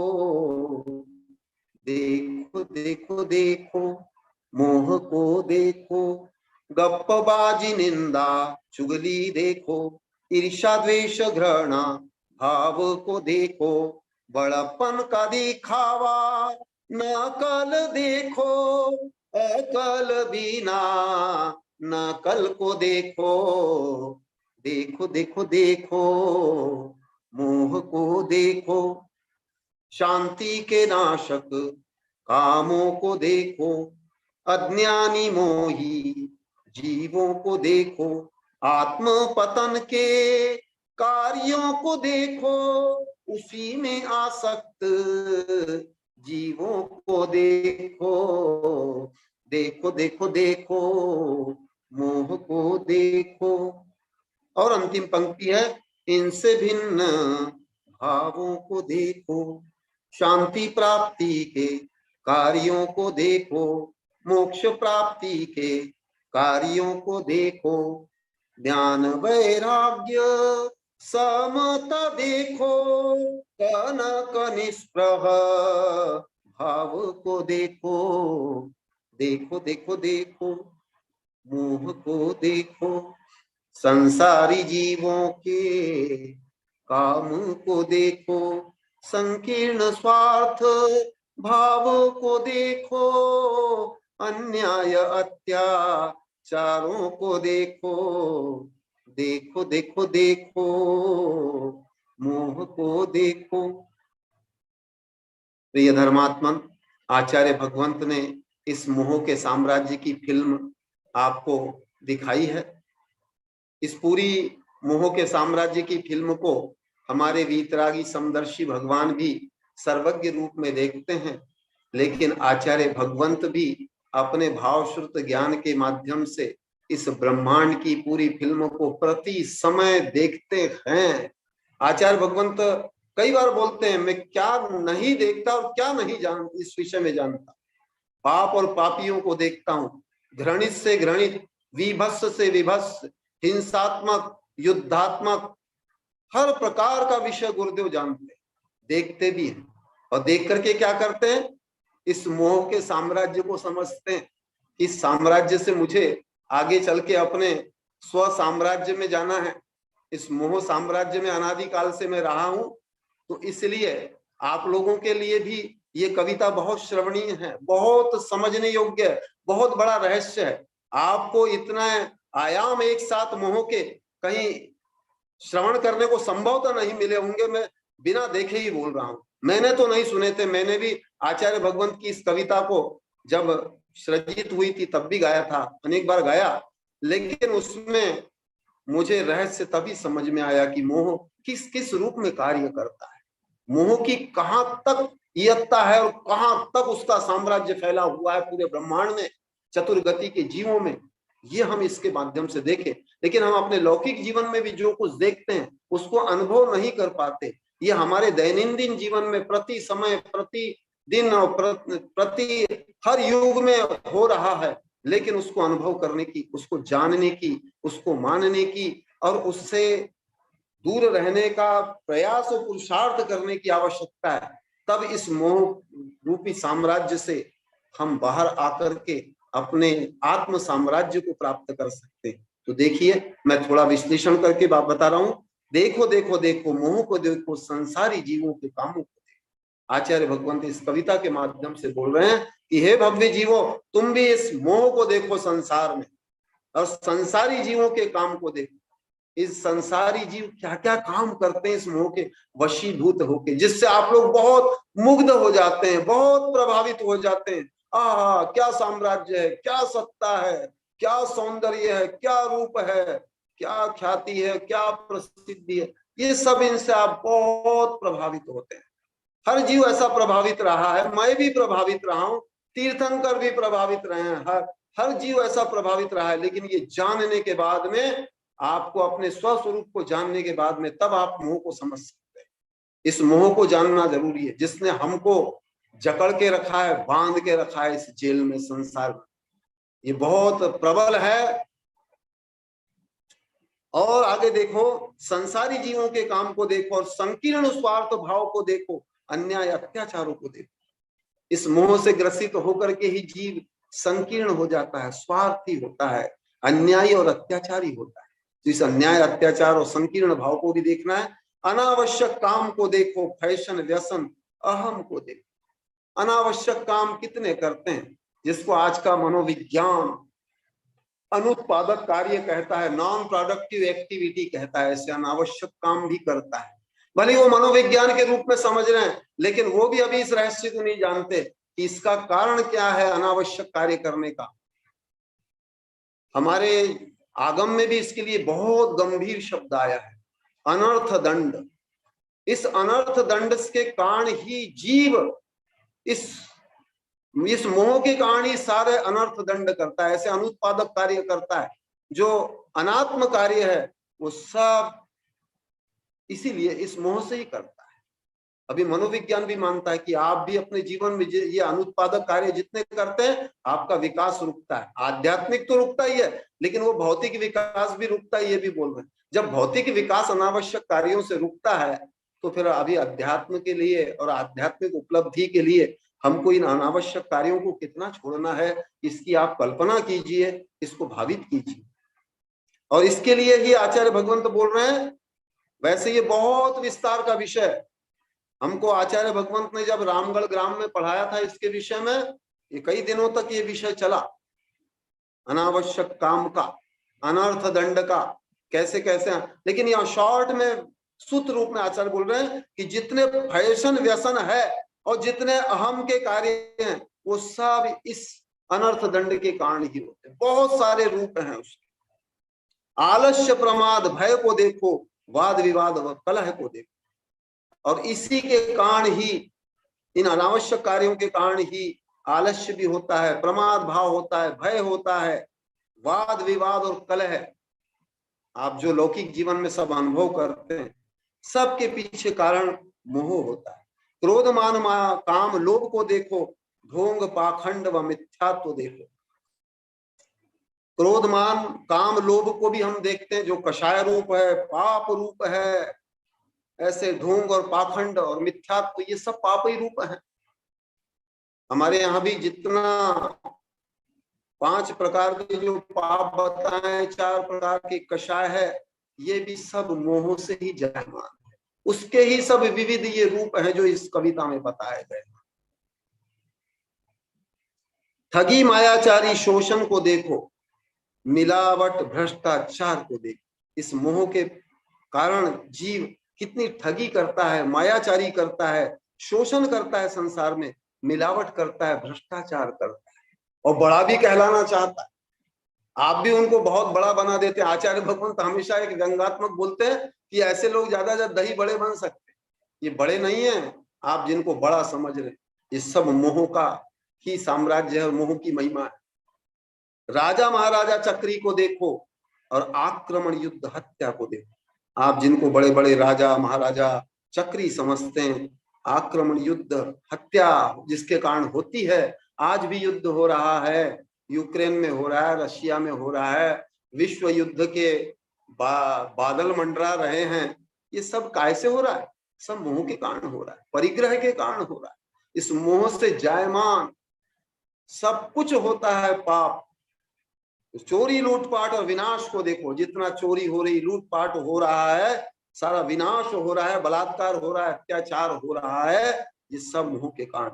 Speaker 2: देखो देखो देखो मोह को देखो। गप्पबाजी निंदा चुगली देखो, ईर्ष्या द्वेष घृणा भाव को देखो। बड़प्पन का दिखावा नकल देखो, अकल बिना नकल को देखो। देखो देखो देखो मोह को देखो। शांति के नाशक कामों को देखो, अज्ञानी मोही जीवों को देखो। आत्म पतन के कार्यों को देखो, उसी में आसक्त जीवों को देखो। देखो देखो देखो मोह को देखो। और अंतिम पंक्ति है, इनसे भिन्न भावों को देखो। शांति प्राप्ति के कार्यों को देखो, मोक्ष प्राप्ति के कार्यों को देखो। ज्ञान वैराग्य समता देखो, कनक निष्प्रभ भाव को देखो। देखो देखो देखो मोह को देखो। संसारी जीवों के काम को देखो, संकीर्ण स्वार्थ भाव को देखो। अन्याय अत्याचारों को देखो। देखो देखो देखो मोह को देखो। प्रिय धर्मात्मन, आचार्य भगवंत ने इस मोह के साम्राज्य की फिल्म आपको दिखाई है। इस पूरी मोह के साम्राज्य की फिल्म को हमारे वीतरागी समदर्शी भगवान भी सर्वज्ञ रूप में देखते हैं, लेकिन आचार्य भगवंत भी अपने भावश्रुत ज्ञान के माध्यम से इस ब्रह्मांड की पूरी फिल्म को प्रति समय देखते हैं। आचार्य भगवंत कई बार बोलते हैं, मैं क्या नहीं देखता और क्या नहीं इस विषय में जानता। पाप और पापियों को देखता हूँ, घृणित से घृणित विभत्स से विभत्स, हिंसात्मक, युद्धात्मक, हर प्रकार का विषय गुरुदेव जानते हैं, देखते भी हैं, और देख करके क्या करते हैं, इस मोह के साम्राज्य को समझते हैं। इस साम्राज्य से मुझे आगे चल के अपने स्व साम्राज्य में जाना है। इस मोह साम्राज्य में अनादिकाल से मैं रहा हूं, तो इसलिए आप लोगों के लिए भी ये कविता बहुत श्रवणीय है, बहुत समझने योग्य है, बहुत बड़ा रहस्य है। आपको इतना आयाम एक साथ मोह के कहीं श्रवण करने को संभव तो नहीं मिले होंगे। मैं बिना देखे ही बोल रहा हूं, मैंने तो नहीं सुने थे। मैंने भी आचार्य भगवंत की इस कविता को जब सृजित हुई थी तब भी गाया था, अनेक बार गाया, लेकिन उसमें मुझे रहस्य तभी समझ में आया कि मोह किस किस रूप में कार्य करता है, मोह की कहां तक यत्ता है और कहां तक उसका साम्राज्य फैला हुआ है पूरे ब्रह्मांड में, चतुर्गति के जीवों में। ये हम इसके माध्यम से देखें, लेकिन हम अपने लौकिक जीवन में भी जो कुछ देखते हैं उसको अनुभव नहीं कर पाते। ये हमारे दैनंदिन जीवन में प्रति समय, प्रति दिन और प्रति हर युग में हो रहा है, लेकिन उसको अनुभव करने की, उसको जानने की, उसको मानने की और उससे दूर रहने का प्रयास और पुरुषार्थ करने की आवश्यकता है। तब इस मोह रूपी साम्राज्य से हम बाहर आकर के अपने आत्म साम्राज्य को प्राप्त कर सकते हैं। तो देखिए, मैं थोड़ा विश्लेषण करके बात बता रहा हूं। देखो देखो देखो मोह को देखो, संसारी जीवों के कामों को देखो। आचार्य भगवंत इस कविता के माध्यम से बोल रहे हैं कि हे भव्य जीवो, तुम भी इस मोह को देखो संसार में, और संसारी जीवों के काम को देखो। इस संसारी जीव क्या क्या काम करते हैं इस मोह के वशीभूत होके, जिससे आप लोग बहुत मुग्ध हो जाते हैं, बहुत प्रभावित हो जाते हैं। आहा, क्या साम्राज्य है, क्या सत्ता है, क्या सौंदर्य है, क्या रूप है, क्या ख्याति है, क्या प्रसिद्धि है, ये सब इनसे आप बहुत प्रभावित होते हैं। हर जीव ऐसा प्रभावित रहा है, मैं भी प्रभावित रहा हूं, तीर्थंकर भी प्रभावित रहे हैं, हर जीव ऐसा प्रभावित रहा है। लेकिन ये जानने के बाद में, आपको अपने स्वस्वरूप को जानने के बाद में, तब आप मोह को समझ सकते हैं। इस मोह को जानना जरूरी है, जिसने हमको जकड़ के रखा है, बांध के रखा है इस जेल में, संसार में। ये बहुत प्रबल है। और आगे देखो, संसारी जीवों के काम को देखो और संकीर्ण स्वार्थ भाव को देखो, अन्याय अत्याचारों को देखो। इस मोह से ग्रसित होकर के ही जीव संकीर्ण हो जाता है, स्वार्थी होता है, अन्यायी और अत्याचारी होता है। तो इस अन्याय, अत्याचार और संकीर्ण भाव को भी देखना है। अनावश्यक काम को देखो, फैशन, व्यसन, अहम को देखो। अनावश्यक काम कितने करते हैं, जिसको आज का मनोविज्ञान अनुत्पादक कार्य कहता है, नॉन प्रोडक्टिव एक्टिविटी कहता है। ऐसे अनावश्यक काम भी करता है, भले वो मनोविज्ञान के रूप में समझ रहे हैं, लेकिन वो भी अभी इस रहस्य को नहीं जानते कि इसका कारण क्या है अनावश्यक कार्य करने का। हमारे आगम में भी इसके लिए बहुत गंभीर शब्द आया है, अनर्थ दंड। इस अनर्थ दंड के कारण ही जीव इस मोह के कारण ही सारे अनर्थ दंड करता है, ऐसे अनुत्पादक कार्य करता है। जो अनात्म कार्य है वो सब इसीलिए इस मोह से ही करता है। अभी मनोविज्ञान भी मानता है कि आप भी अपने जीवन में ये अनुत्पादक कार्य जितने करते हैं, आपका विकास रुकता है। आध्यात्मिक तो रुकता ही है, लेकिन वो भौतिक विकास भी रुकता है, ये भी बोल रहे हैं। जब भौतिक विकास अनावश्यक कार्यों से रुकता है, तो फिर अभी अध्यात्म के लिए और आध्यात्मिक उपलब्धि के लिए हमको इन अनावश्यक कार्यों को कितना छोड़ना है, इसकी आप कल्पना कीजिए, इसको भावित कीजिए। और इसके लिए ही आचार्य भगवंत बोल रहे हैं। वैसे ये बहुत विस्तार का विषय है। हमको आचार्य भगवंत ने जब रामगढ़ ग्राम में पढ़ाया था इसके विषय में, ये कई दिनों तक ये विषय चला, अनावश्यक काम का, अनर्थ दंड का, कैसे कैसे। लेकिन यहाँ शॉर्ट में सूत्र रूप में आचार्य बोल रहे हैं कि जितने फैशन, व्यसन है और जितने अहम के कार्य हैं, वो सब इस अनर्थ दंड के कारण ही होते हैं। बहुत सारे रूप हैं उसके। आलस्य, प्रमाद, भय को देखो, वाद विवाद व कलह को देखो। और इसी के कारण ही, इन अनावश्यक कार्यों के कारण ही आलस्य भी होता है, प्रमाद भाव होता है, भय होता है, वाद विवाद और कलह। आप जो लौकिक जीवन में सब अनुभव करते हैं, सबके पीछे कारण मोह होता है। क्रोध, मान, काम, लोभ को देखो, ढोंग, पाखंड व मिथ्यात्व देखो। क्रोधमान काम लोभ को भी हम देखते हैं, जो कषाय रूप है, पाप रूप है। ऐसे ढोंग और पाखंड और मिथ्यात्व, ये सब पाप ही रूप है। हमारे यहाँ भी जितना 5 प्रकार के जो पाप बताए, 4 प्रकार के कषाय है, ये भी सब मोह से ही जायमान है। उसके ही सब विविध ये रूप हैं जो इस कविता में बताए गए। ठगी मायाचारी शोषण को देखो, मिलावट भ्रष्टाचार को देखो। इस मोह के कारण जीव कितनी ठगी करता है, मायाचारी करता है, शोषण करता है, संसार में मिलावट करता है, भ्रष्टाचार करता है और बड़ा भी कहलाना चाहता है। आप भी उनको बहुत बड़ा बना देते हैं। आचार्य भगवंत हमेशा एक व्यंग्यात्मक बोलते हैं कि ऐसे लोग ज्यादा ज्यादा दही बड़े बन सकते हैं। ये बड़े नहीं है, आप जिनको बड़ा समझ रहे, ये सब मोह का ही साम्राज्य है, मोह की महिमा है। राजा महाराजा चक्री को देखो और आक्रमण युद्ध हत्या को देखो। आप जिनको बड़े बड़े राजा महाराजा चक्री समझते हैं, आक्रमण युद्ध हत्या जिसके कारण होती है, आज भी युद्ध हो रहा है, यूक्रेन में हो रहा है, रशिया में हो रहा है, विश्व युद्ध के बादल मंडरा रहे हैं। ये सब कैसे हो रहा है? सब मोह के कारण हो रहा है, परिग्रह के कारण हो रहा है। इस मोह से जायमान सब कुछ होता है पाप। चोरी लूटपाट और विनाश को देखो, जितना चोरी हो रही, लूटपाट हो रहा है, सारा विनाश हो रहा है, बलात्कार हो रहा है, अत्याचार हो रहा है, ये सब मोह के कारण।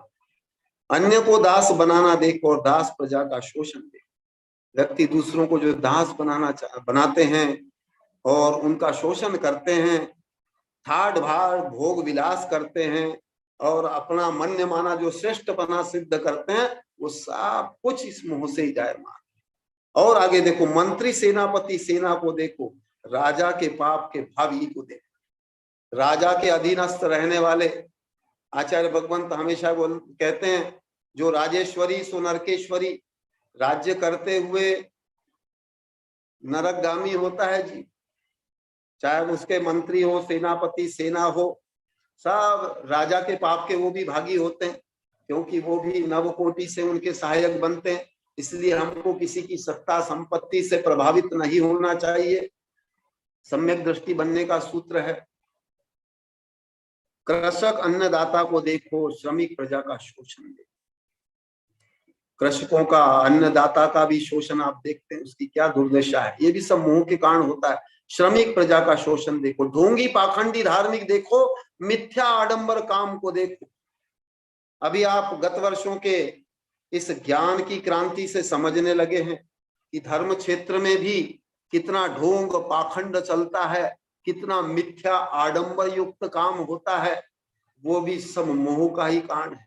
Speaker 2: अन्य को दास बनाना देखो और दास प्रजा का शोषण देखो। व्यक्ति दूसरों को जो दास बनाते हैं और उनका शोषण करते हैं, ठाड़ भाड़ भोग विलास करते हैं और अपना मन्य माना जो श्रेष्ठपना सिद्ध करते हैं, वो सब कुछ इस मोह से ही जायमान। और आगे देखो, मंत्री सेनापति सेना को देखो, राजा के पाप के भावी को देखो। राजा के अधीनस्थ रहने वाले, आचार्य भगवंत हमेशा कहते हैं, जो राजेश्वरी सो नरकेश्वरी, राज्य करते हुए नरकगामी होता है जी। चाहे उसके मंत्री हो, सेनापति, सेना हो, सब राजा के पाप के वो भी भागी होते हैं, क्योंकि वो भी नवकोटि से उनके सहायक बनते हैं। इसलिए हमको किसी की सत्ता संपत्ति से प्रभावित नहीं होना चाहिए। सम्यक दृष्टि बनने का सूत्र है। कृषक अन्नदाता को देखो, श्रमिक प्रजा का शोषण देखो। कृषकों का, अन्नदाता का भी शोषण आप देखते हैं, उसकी क्या दुर्दशा है। ये भी सब मोह के कारण होता है। श्रमिक प्रजा का शोषण देखो, ढोंगी पाखंडी धार्मिक देखो, मिथ्या आडंबर काम को देखो। अभी आप गत वर्षों के इस ज्ञान की क्रांति से समझने लगे हैं कि धर्म क्षेत्र में भी कितना ढोंग पाखंड चलता है, कितना मिथ्या आडंबर युक्त काम होता है। वो भी सब मोह का ही कारण है।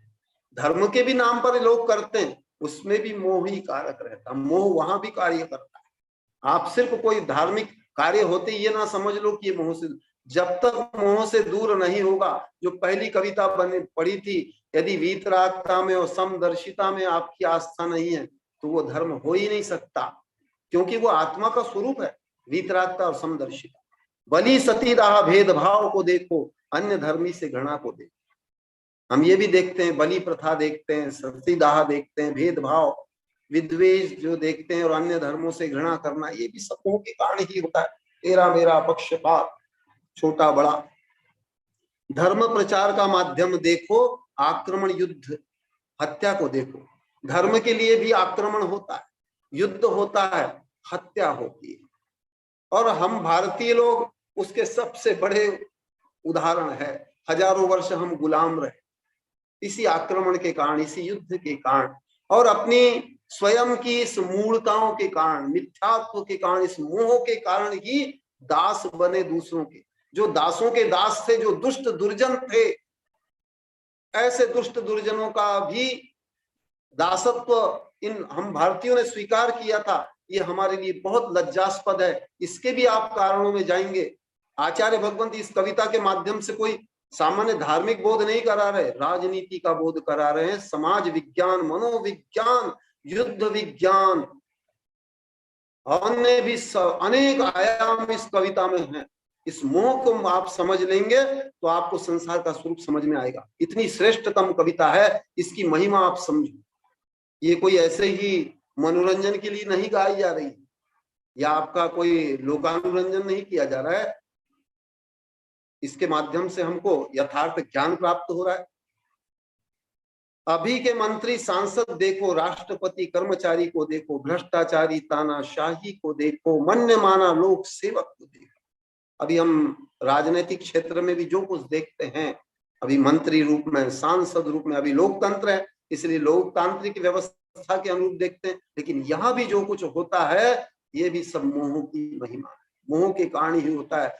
Speaker 2: धर्म के भी नाम पर लोग करते हैं, उसमें भी मोह ही कारक रहता है। मोह वहां भी कार्य करता है। आप सिर्फ कोई धार्मिक कार्य होते ये ना समझ लो कि ये मोह से, जब तक मोह से दूर नहीं होगा। जो पहली कविता पढ़ी थी, यदि वीतरागता में और समदर्शिता में आपकी आस्था नहीं है तो वो धर्म हो ही नहीं सकता, क्योंकि वो आत्मा का स्वरूप है, वीतरागता और समदर्शिता। बलि सतीदाह भेदभाव को देखो, अन्य धर्मी से घृणा को देखो। हम ये भी देखते हैं, बलि प्रथा देखते हैं, सतीदाह देखते हैं, भेदभाव विद्वेष जो देखते हैं और अन्य धर्मों से घृणा करना, ये भी सब मोह के कारण ही होता है। तेरा मेरा पक्षपात, छोटा बड़ा। धर्म प्रचार का माध्यम देखो, आक्रमण युद्ध हत्या को देखो। धर्म के लिए भी आक्रमण होता है, युद्ध होता है, हत्या होती है। और हम भारतीय लोग उसके सबसे बड़े उदाहरण है। हजारों वर्ष हम गुलाम रहे इसी आक्रमण के कारण, इसी युद्ध के कारण, और अपनी स्वयं की इस मूर्ताओं के कारण, मिथ्यात्व के कारण, इस मोह के कारण ही दास बने दूसरों के। जो दासों के दास थे, जो दुष्ट दुर्जन थे, ऐसे दुष्ट दुर्जनों का भी दासत्व इन हम भारतीयों ने स्वीकार किया था। ये हमारे लिए बहुत लज्जास्पद है। इसके भी आप कारणों में जाएंगे। आचार्य भगवंत इस कविता के माध्यम से कोई सामान्य धार्मिक बोध नहीं करा रहे, राजनीति का बोध करा रहे हैं। समाज विज्ञान, मनोविज्ञान, युद्ध विज्ञान, अन्य भी अनेक आयाम इस कविता में हैं। इस मोह को आप समझ लेंगे तो आपको संसार का स्वरूप समझ में आएगा। इतनी श्रेष्ठतम कविता है, इसकी महिमा आप समझो। ये कोई ऐसे ही मनोरंजन के लिए नहीं गाई जा रही, या आपका कोई लोकानुरंजन नहीं किया जा रहा है। इसके माध्यम से हमको यथार्थ ज्ञान प्राप्त हो रहा है। अभी के मंत्री सांसद देखो, राष्ट्रपति कर्मचारी को देखो, भ्रष्टाचारी तानाशाही को देखो, मन्य माना लोक सेवक को देखो। अभी हम राजनीतिक क्षेत्र में भी जो कुछ देखते हैं, अभी मंत्री रूप में, सांसद रूप में, अभी लोकतंत्र है इसलिए लोकतांत्रिक व्यवस्था के अनुरूप देखते हैं, लेकिन यहाँ भी जो कुछ होता है ये भी सब मोह की महिमा है, मोह के कारण ही होता है।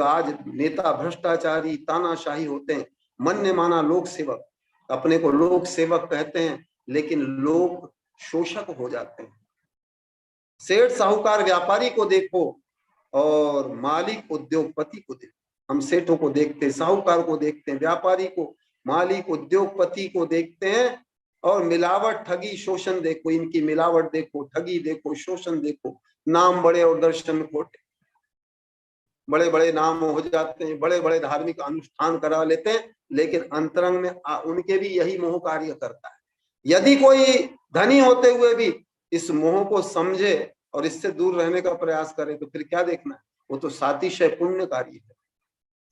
Speaker 2: आज नेता भ्रष्टाचारी तानाशाही होते हैं, मन्य माना लोक सेवक, अपने को लोक सेवक कहते हैं लेकिन लोग शोषक हो जाते हैं। सेठ साहूकार व्यापारी को देखो और मालिक उद्योगपति को देखो। हम सेठों को देखते हैं, साहूकार को देखते हैं, व्यापारी को, मालिक उद्योगपति को देखते हैं, और मिलावट ठगी शोषण देखो, इनकी मिलावट देखो, ठगी देखो, शोषण देखो। नाम बड़े और दर्शन खोटे, बड़े बड़े नाम हो जाते हैं, बड़े बड़े धार्मिक अनुष्ठान करा लेते हैं, लेकिन अंतरंग में उनके भी यही मोह कार्य करता है। यदि कोई धनी होते हुए भी इस मोह को समझे और इससे दूर रहने का प्रयास करे तो फिर क्या देखना है, वो तो सातिशय पुण्य कार्य है।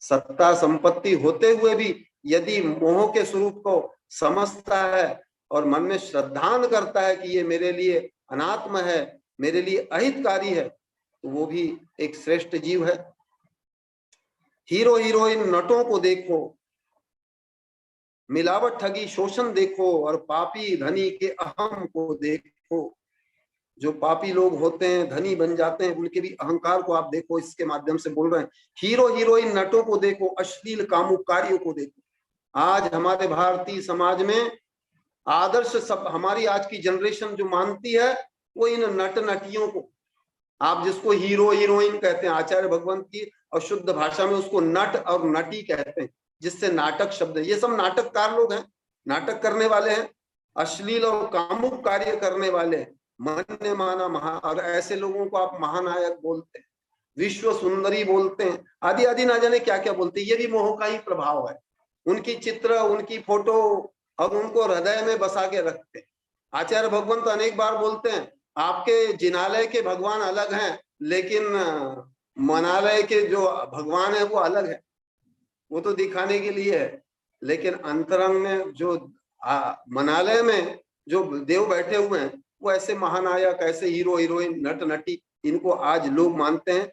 Speaker 2: सत्ता संपत्ति होते हुए भी यदि मोह के स्वरूप को समझता है और मन में श्रद्धान करता है कि ये मेरे लिए अनात्म है, मेरे लिए अहितकारी है, तो वो भी एक श्रेष्ठ जीव है। हीरो हीरोइन नटों को देखो, मिलावट ठगी शोषण देखो, और पापी धनी के अहम को देखो। जो पापी लोग होते हैं, धनी बन जाते हैं, उनके भी अहंकार को आप देखो। इसके माध्यम से बोल रहे हैं, हीरो हीरोइन नटों को देखो, अश्लील कामुक कार्यों को देखो। आज हमारे भारतीय समाज में आदर्श सब, हमारी आज की जनरेशन जो मानती है वो इन नट नटियों को, आप जिसको हीरो हीरोइन कहते हैं, आचार्य भगवंत की और शुद्ध भाषा में उसको नट और नटी कहते हैं, जिससे नाटक शब्द है। ये सब नाटककार लोग हैं, नाटक करने वाले हैं, अश्लील और कामुक कार्य करने वाले हैं, मन्य माना महा, और ऐसे लोगों को आप महानायक बोलते हैं, विश्व सुंदरी बोलते हैं, आदि आदि ना जाने क्या क्या बोलते हैं। ये भी मोह का ही प्रभाव है। उनकी चित्र, उनकी फोटो और उनको हृदय में बसा के रखते हैं। आचार्य भगवंत अनेक बार बोलते हैं, आपके जिनालय के भगवान अलग हैं, लेकिन मनालय के जो भगवान है वो अलग है। वो तो दिखाने के लिए है, लेकिन अंतरंग में जो मनालय में जो देव बैठे हुए हैं वो ऐसे महानायक, ऐसे हीरो हीरोइन, नट नटी, इनको आज लोग मानते हैं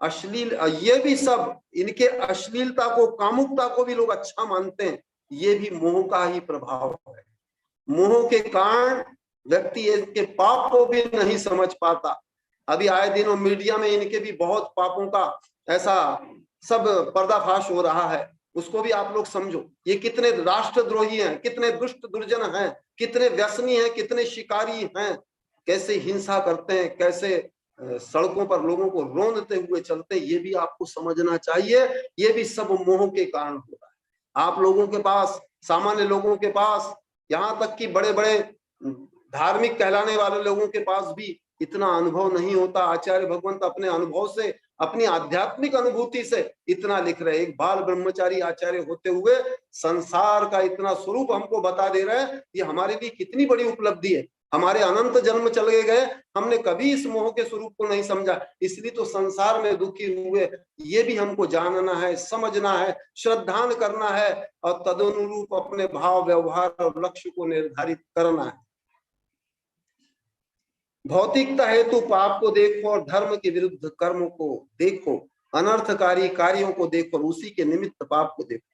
Speaker 2: अश्लील। ये भी सब इनके अश्लीलता को, कामुकता को भी लोग अच्छा मानते हैं। ये भी मोह का ही प्रभाव है। मोह के कारण व्यक्ति इनके पाप को भी नहीं समझ पाता। अभी आए दिनों मीडिया में इनके भी बहुत पापों का ऐसा सब पर्दाफाश हो रहा है, उसको भी आप लोग समझो। ये कितने राष्ट्रद्रोही हैं, कितने दुष्ट दुर्जन हैं, कितने व्यसनी हैं, कितने शिकारी हैं, कैसे हिंसा करते हैं, कैसे सड़कों पर लोगों को रोंदते हुए चलते हैं। ये भी आपको समझना चाहिए, ये भी सब मोह के कारण हो रहा है। आप लोगों के पास, सामान्य लोगों के पास, यहाँ तक कि बड़े बड़े धार्मिक कहलाने वाले लोगों के पास भी इतना अनुभव नहीं होता। आचार्य भगवंत अपने अनुभव से, अपनी आध्यात्मिक अनुभूति से इतना लिख रहे हैं। एक बाल ब्रह्मचारी आचार्य होते हुए संसार का इतना स्वरूप हमको बता दे रहे हैं। ये हमारे लिए कितनी बड़ी उपलब्धि है। हमारे अनंत जन्म चले गए, हमने कभी इस मोह के स्वरूप को नहीं समझा, इसलिए तो संसार में दुखी हुए। ये भी हमको जानना है, समझना है, श्रद्धान करना है, और तदनुरूप अपने भाव व्यवहार और लक्ष्य को निर्धारित करना है। भौतिकता हेतु पाप को देखो और धर्म के विरुद्ध कर्म को देखो, अनर्थकारी कार्यों को देखो और उसी के निमित्त पाप को देखो।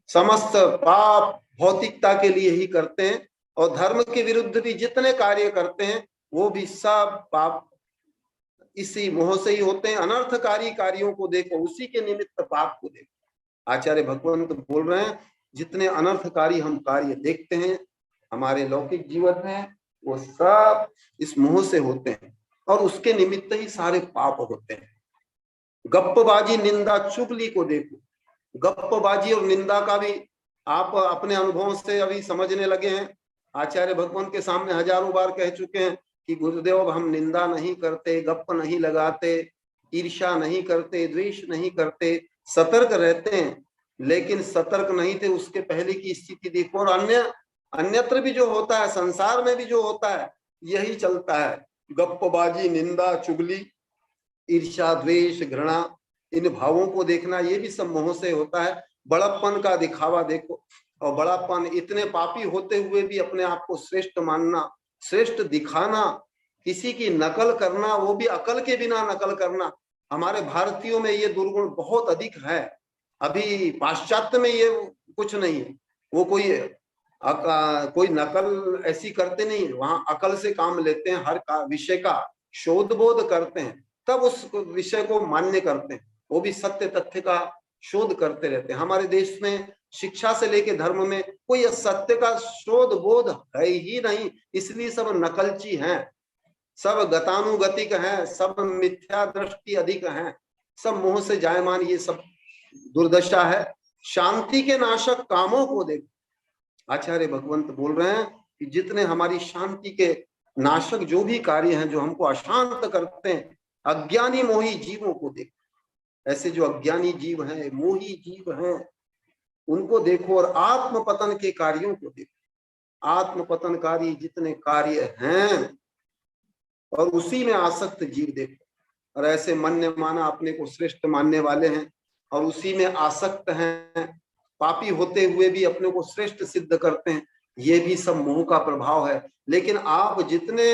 Speaker 2: समस्त पाप भौतिकता के लिए ही करते हैं, और धर्म के विरुद्ध भी जितने कार्य करते हैं वो भी सब पाप इसी मोह से ही होते हैं। अनर्थकारी कार्यों को देखो, उसी के निमित्त पाप को देखो। आचार्य भगवंत बोल रहे हैं, जितने अनर्थकारी हम कार्य देखते हैं हमारे लौकिक जीवन में, वो सब इस मोह से होते हैं, और उसके निमित्त ही सारे पाप होते हैं। गप्पबाजी, निंदा, चुगली को देखो। गप्पबाजी और निंदा का भी आप अपने अनुभव से अभी समझने लगे हैं। आचार्य भगवंत के सामने हजारों बार कह चुके हैं कि गुरुदेव हम निंदा नहीं करते, गप्प नहीं लगाते, ईर्ष्या नहीं करते, द्वेष नहीं करते, सतर्क रहते हैं। लेकिन सतर्क नहीं थे उसके पहले की स्थिति देखो, और अन्यत्र भी जो होता है, संसार में भी जो होता है, यही चलता है। गप्पबाजी, निंदा, चुगली, ईर्ष्या, द्वेष, घृणा, इन भावों को देखना, ये भी सब मोह से होता है। बड़प्पन का दिखावा देखो, और बड़प्पन, इतने पापी होते हुए भी अपने आप को श्रेष्ठ मानना, श्रेष्ठ दिखाना, किसी की नकल करना, वो भी अकल के बिना नकल करना। हमारे भारतीयों में ये दुर्गुण बहुत अधिक है। अभी पाश्चात्य में ये कुछ नहीं है, वो कोई नकल ऐसी करते नहीं, वहां अकल से काम लेते हैं, हर विषय का शोध बोध करते हैं, तब उस विषय को मान्य करते हैं, वो भी सत्य तथ्य का शोध करते रहते हैं। हमारे देश में शिक्षा से लेके धर्म में कोई सत्य का शोध बोध है ही नहीं, इसलिए सब नकलची हैं, सब गतानुगतिक हैं, सब मिथ्या दृष्टि अधिक हैं, सब मोह से जायमान, ये सब दुर्दशा है। शांति के नाशक कामों को देखो, आचार्य भगवंत बोल रहे हैं कि जितने हमारी शांति के नाशक जो भी कार्य हैं, जो हमको अशांत करते हैं, अज्ञानी मोही जीवों को देखो। ऐसे जो अज्ञानी जीव हैं, मोही जीव हैं, उनको देखो, और आत्म पतन के कार्यों को देखो। आत्म पतनकारी जितने कार्य हैं, और उसी में आसक्त जीव देखो, और ऐसे मन्य माना अपने को श्रेष्ठ मानने वाले हैं और उसी में आसक्त हैं, पापी होते हुए भी अपने को श्रेष्ठ सिद्ध करते हैं, ये भी सब मोह का प्रभाव है। लेकिन आप जितने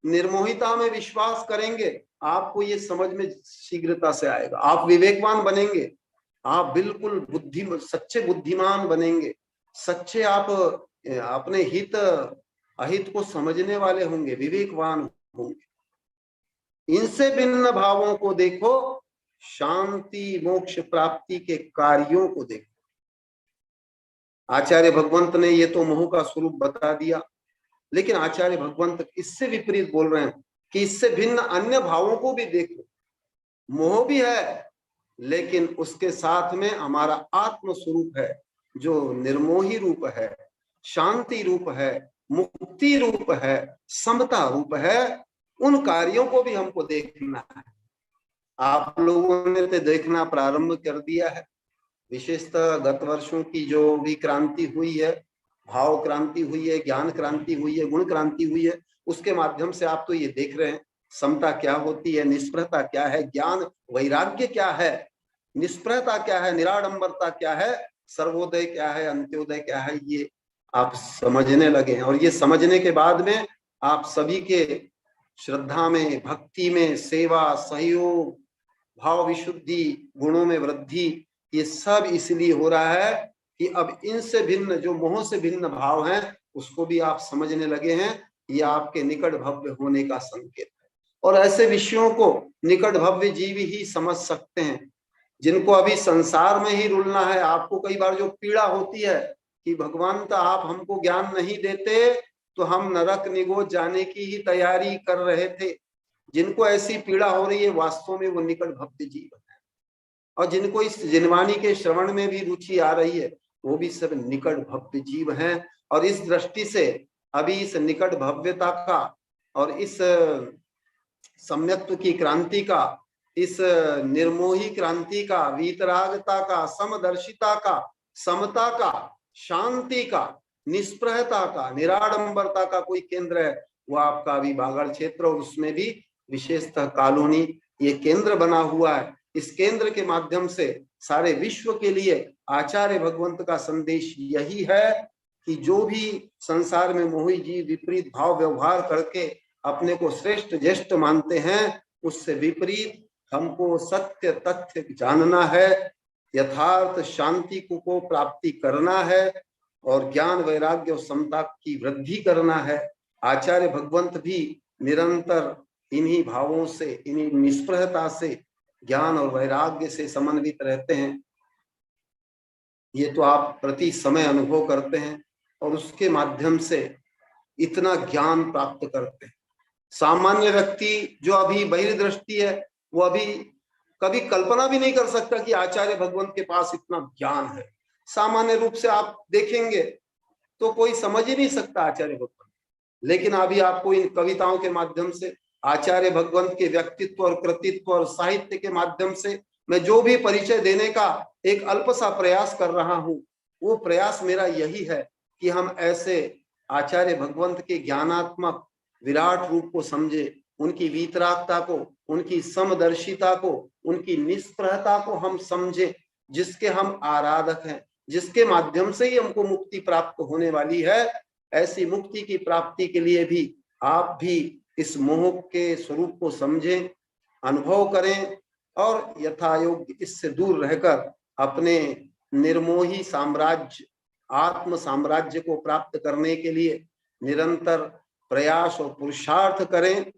Speaker 2: निर्मोहिता में विश्वास करेंगे, आपको ये समझ में शीघ्रता से आएगा, आप विवेकवान बनेंगे, आप बिल्कुल सच्चे बुद्धिमान बनेंगे, सच्चे आप अपने हित अहित को समझने वाले होंगे, विवेकवान होंगे। इनसे भिन्न भावों को देखो, शांति मोक्ष प्राप्ति के कार्यों को देखो। आचार्य भगवंत ने ये तो मोह का स्वरूप बता दिया, लेकिन आचार्य भगवंत इससे विपरीत बोल रहे हैं कि इससे भिन्न अन्य भावों को भी देखो। मोह भी है, लेकिन उसके साथ में हमारा आत्म स्वरूप है, जो निर्मोही रूप है, शांति रूप है, मुक्ति रूप है, समता रूप है। उन कार्यों को भी हमको देखना है। आप लोगों ने तो देखना प्रारंभ कर दिया है, विशेषतः गत वर्षों की जो भी क्रांति हुई है, भाव क्रांति हुई है, ज्ञान क्रांति हुई है, गुण क्रांति हुई है, उसके माध्यम से आप तो ये देख रहे हैं समता क्या होती है, निष्प्रहता क्या है, ज्ञान वैराग्य क्या है, निष्प्रहता क्या है, निराडंबरता क्या है, सर्वोदय क्या है, अंत्योदय क्या है, ये आप समझने लगे हैं। और ये समझने के बाद में आप सभी के श्रद्धा में, भक्ति में, सेवा, सहयोग, भाव विशुद्धि, गुणों में वृद्धि, ये सब इसलिए हो रहा है कि अब इनसे भिन्न, जो मोह से भिन्न भाव हैं, उसको भी आप समझने लगे हैं। ये आपके निकट भव्य होने का संकेत है। और ऐसे विषयों को निकट भव्य जीव ही समझ सकते हैं, जिनको अभी संसार में ही रुलना है। आपको कई बार जो पीड़ा होती है कि भगवान तो आप हमको ज्ञान नहीं देते, तो हम नरक निगोज जाने की ही तैयारी कर रहे थे, जिनको ऐसी पीड़ा हो रही है, वास्तव में वो निकट भव्य जीव है। और जिनको इस जिनवाणी के श्रवण में भी रुचि आ रही है, वो भी सब निकट भव्य जीव हैं। और इस दृष्टि से अभी इस निकट भव्यता का और इस सम्यक्त्व की क्रांति का, इस निर्मोही क्रांति का, वीतरागता का, समदर्शिता का, समता का, शांति का, निष्प्रहता का, निराडंबरता का कोई केंद्र है, वो आपका अभी बागड़ क्षेत्र, और उसमें भी विशेषतः कॉलोनी ये केंद्र बना हुआ है। इस केंद्र के माध्यम से सारे विश्व के लिए आचार्य भगवंत का संदेश यही है कि जो भी संसार में मोही जीव विपरीत भाव व्यवहार करके अपने को श्रेष्ठ ज्येष्ठ मानते हैं, उससे विपरीत हमको सत्य तथ्य जानना है, यथार्थ शांति को प्राप्ति करना है, और ज्ञान वैराग्य और समता की वृद्धि करना है। आचार्य भगवंत भी निरंतर इन्हीं भावों से, इन्हीं निष्प्रहता से, ज्ञान और वैराग्य से समन्वित रहते हैं। ये तो आप प्रति समय अनुभव करते हैं, और उसके माध्यम से इतना ज्ञान प्राप्त करते हैं। सामान्य व्यक्ति जो अभी बहिर्दृष्टि है, वो अभी कभी कल्पना भी नहीं कर सकता कि आचार्य भगवंत के पास इतना ज्ञान है। सामान्य रूप से आप देखेंगे तो कोई समझ ही नहीं सकता आचार्य भगवंत। लेकिन अभी आपको इन कविताओं के माध्यम से, आचार्य भगवंत के व्यक्तित्व और कृतित्व और साहित्य के माध्यम से मैं जो भी परिचय देने का एक अल्प सा प्रयास कर रहा हूं, वो प्रयास मेरा यही है कि हम ऐसे आचार्य भगवंत के ज्ञानात्मक विराट रूप को समझे, उनकी वीतरागता को, उनकी समदर्शिता को, उनकी निष्प्रहता को हम समझें, जिसके हम आराधक हैं, जिसके माध्यम से ही हमको मुक्ति प्राप्त होने वाली है। ऐसी मुक्ति की प्राप्ति के लिए भी आप भी इस मोह के स्वरूप को समझें, अनुभव करें और यथायोग्य इससे दूर रहकर अपने निर्मोही साम्राज्य, आत्म साम्राज्य को प्राप्त करने के लिए निरंतर प्रयास और पुरुषार्थ करें।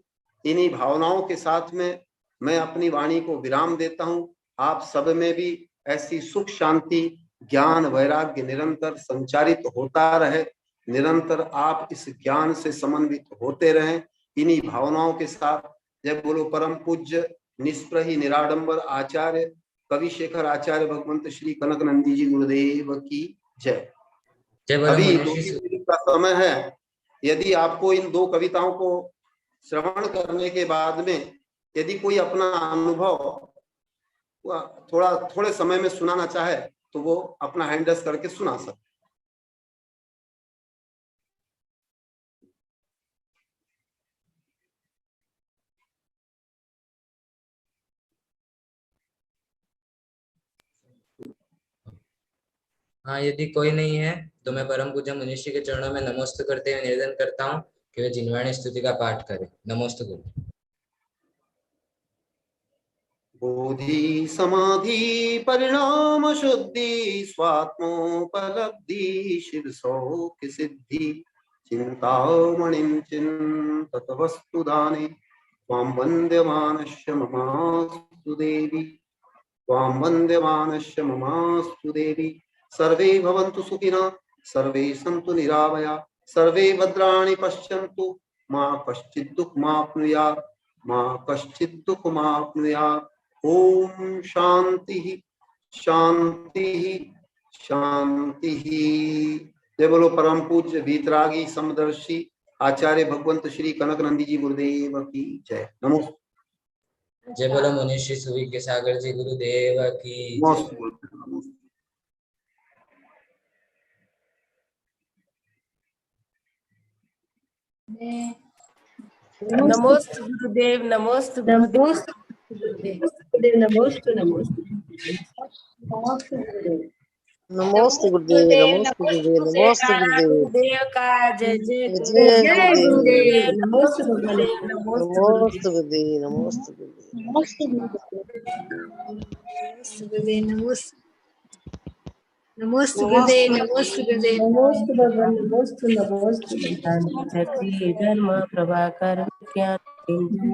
Speaker 2: इन्हीं भावनाओं के साथ में मैं अपनी वाणी को विराम देता हूं। आप सब में भी ऐसी सुख शांति, ज्ञान, वैराग्य निरंतर संचारित होता रहे, निरंतर आप इस ज्ञान से समन्वित होते रहें। इन्हीं भावनाओं के साथ जय बोलो परम पूज्य निष्प्रही निराडंबर आचार्य कवि शेखर आचार्य भगवंत श्री कनकनंदी जी गुरुदेव की जय। अभी 2 मिनट का समय है। यदि आपको इन 2 कविताओं को श्रवण करने के बाद में यदि कोई अपना अनुभव थोड़े समय में सुनाना चाहे तो वो अपना हैंड रेस करके सुना सकते।
Speaker 1: हाँ, यदि कोई नहीं है तो मैं परम पूज्य मनीषी के चरणों में नमस्ते करते हुए निवेदन करता हूँ कि वे जिनवाणी स्तुति का पाठ करें। नमस्ते गुरु।
Speaker 2: बोधि समाधि परिणाम शुद्धि स्वात्मोपलब्धि शिव सौख्य सिद्धि चिंतामणिं चिन्तत वस्तुदाने त्वां वन्द्यमानस्य ममास्तु देवी, त्वां वन्द्यमानस्य ममास्तु देवी। सर्वे भवन्तु सुखिनः, सर्वे सन्तु निरामया, सर्वे भद्राणि पश्यन्तु, मा कश्चित् दुःखमाप्नुयात्, मा कश्चित् दुःखमाप्नुयात्। ओम शांति शांति शांति। जय बोलो परम पूज्य वीतरागी समदर्शी आचार्य भगवंत श्री कनकनंदी जी गुरुदेव की जय। नमस्ते।
Speaker 1: जय बोलो मनीषी सुविज्ञ सागर जी गुरुदेव की जय।
Speaker 4: नमोस्त गुरुदेव, नमोस्त
Speaker 3: नमोस्त गुरुदेव, नमोस्त नमोस्त नमोस्त गुरुदेव,
Speaker 5: नमोस्त गुरुदेव, नमोस्त गुरुदेव, नमोस्त गुरुदेव,
Speaker 4: गुरुदेव का जय जय
Speaker 3: जय गुरुदेव, नमोस्त भगवान,
Speaker 4: नमोस्त
Speaker 5: नमोस्त गुरुदेव, नमोस्त गुरुदेव,
Speaker 3: नमोस्त गुरुदेव, नमोस्त नमोस्त गुरुदेव, नमोस्त गुरुदेव, नमोस्त भगवान, नमोस्त नमोस्त
Speaker 4: क्षत्रिय धर्म प्रभाकर ज्ञान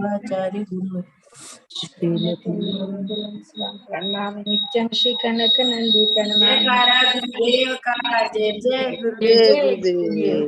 Speaker 4: आचार्य गुरु
Speaker 3: नित्यं श्री कनक नंदी प्रणमामि।
Speaker 4: गुरुदेव का जय जय
Speaker 5: जय गुरुदेव।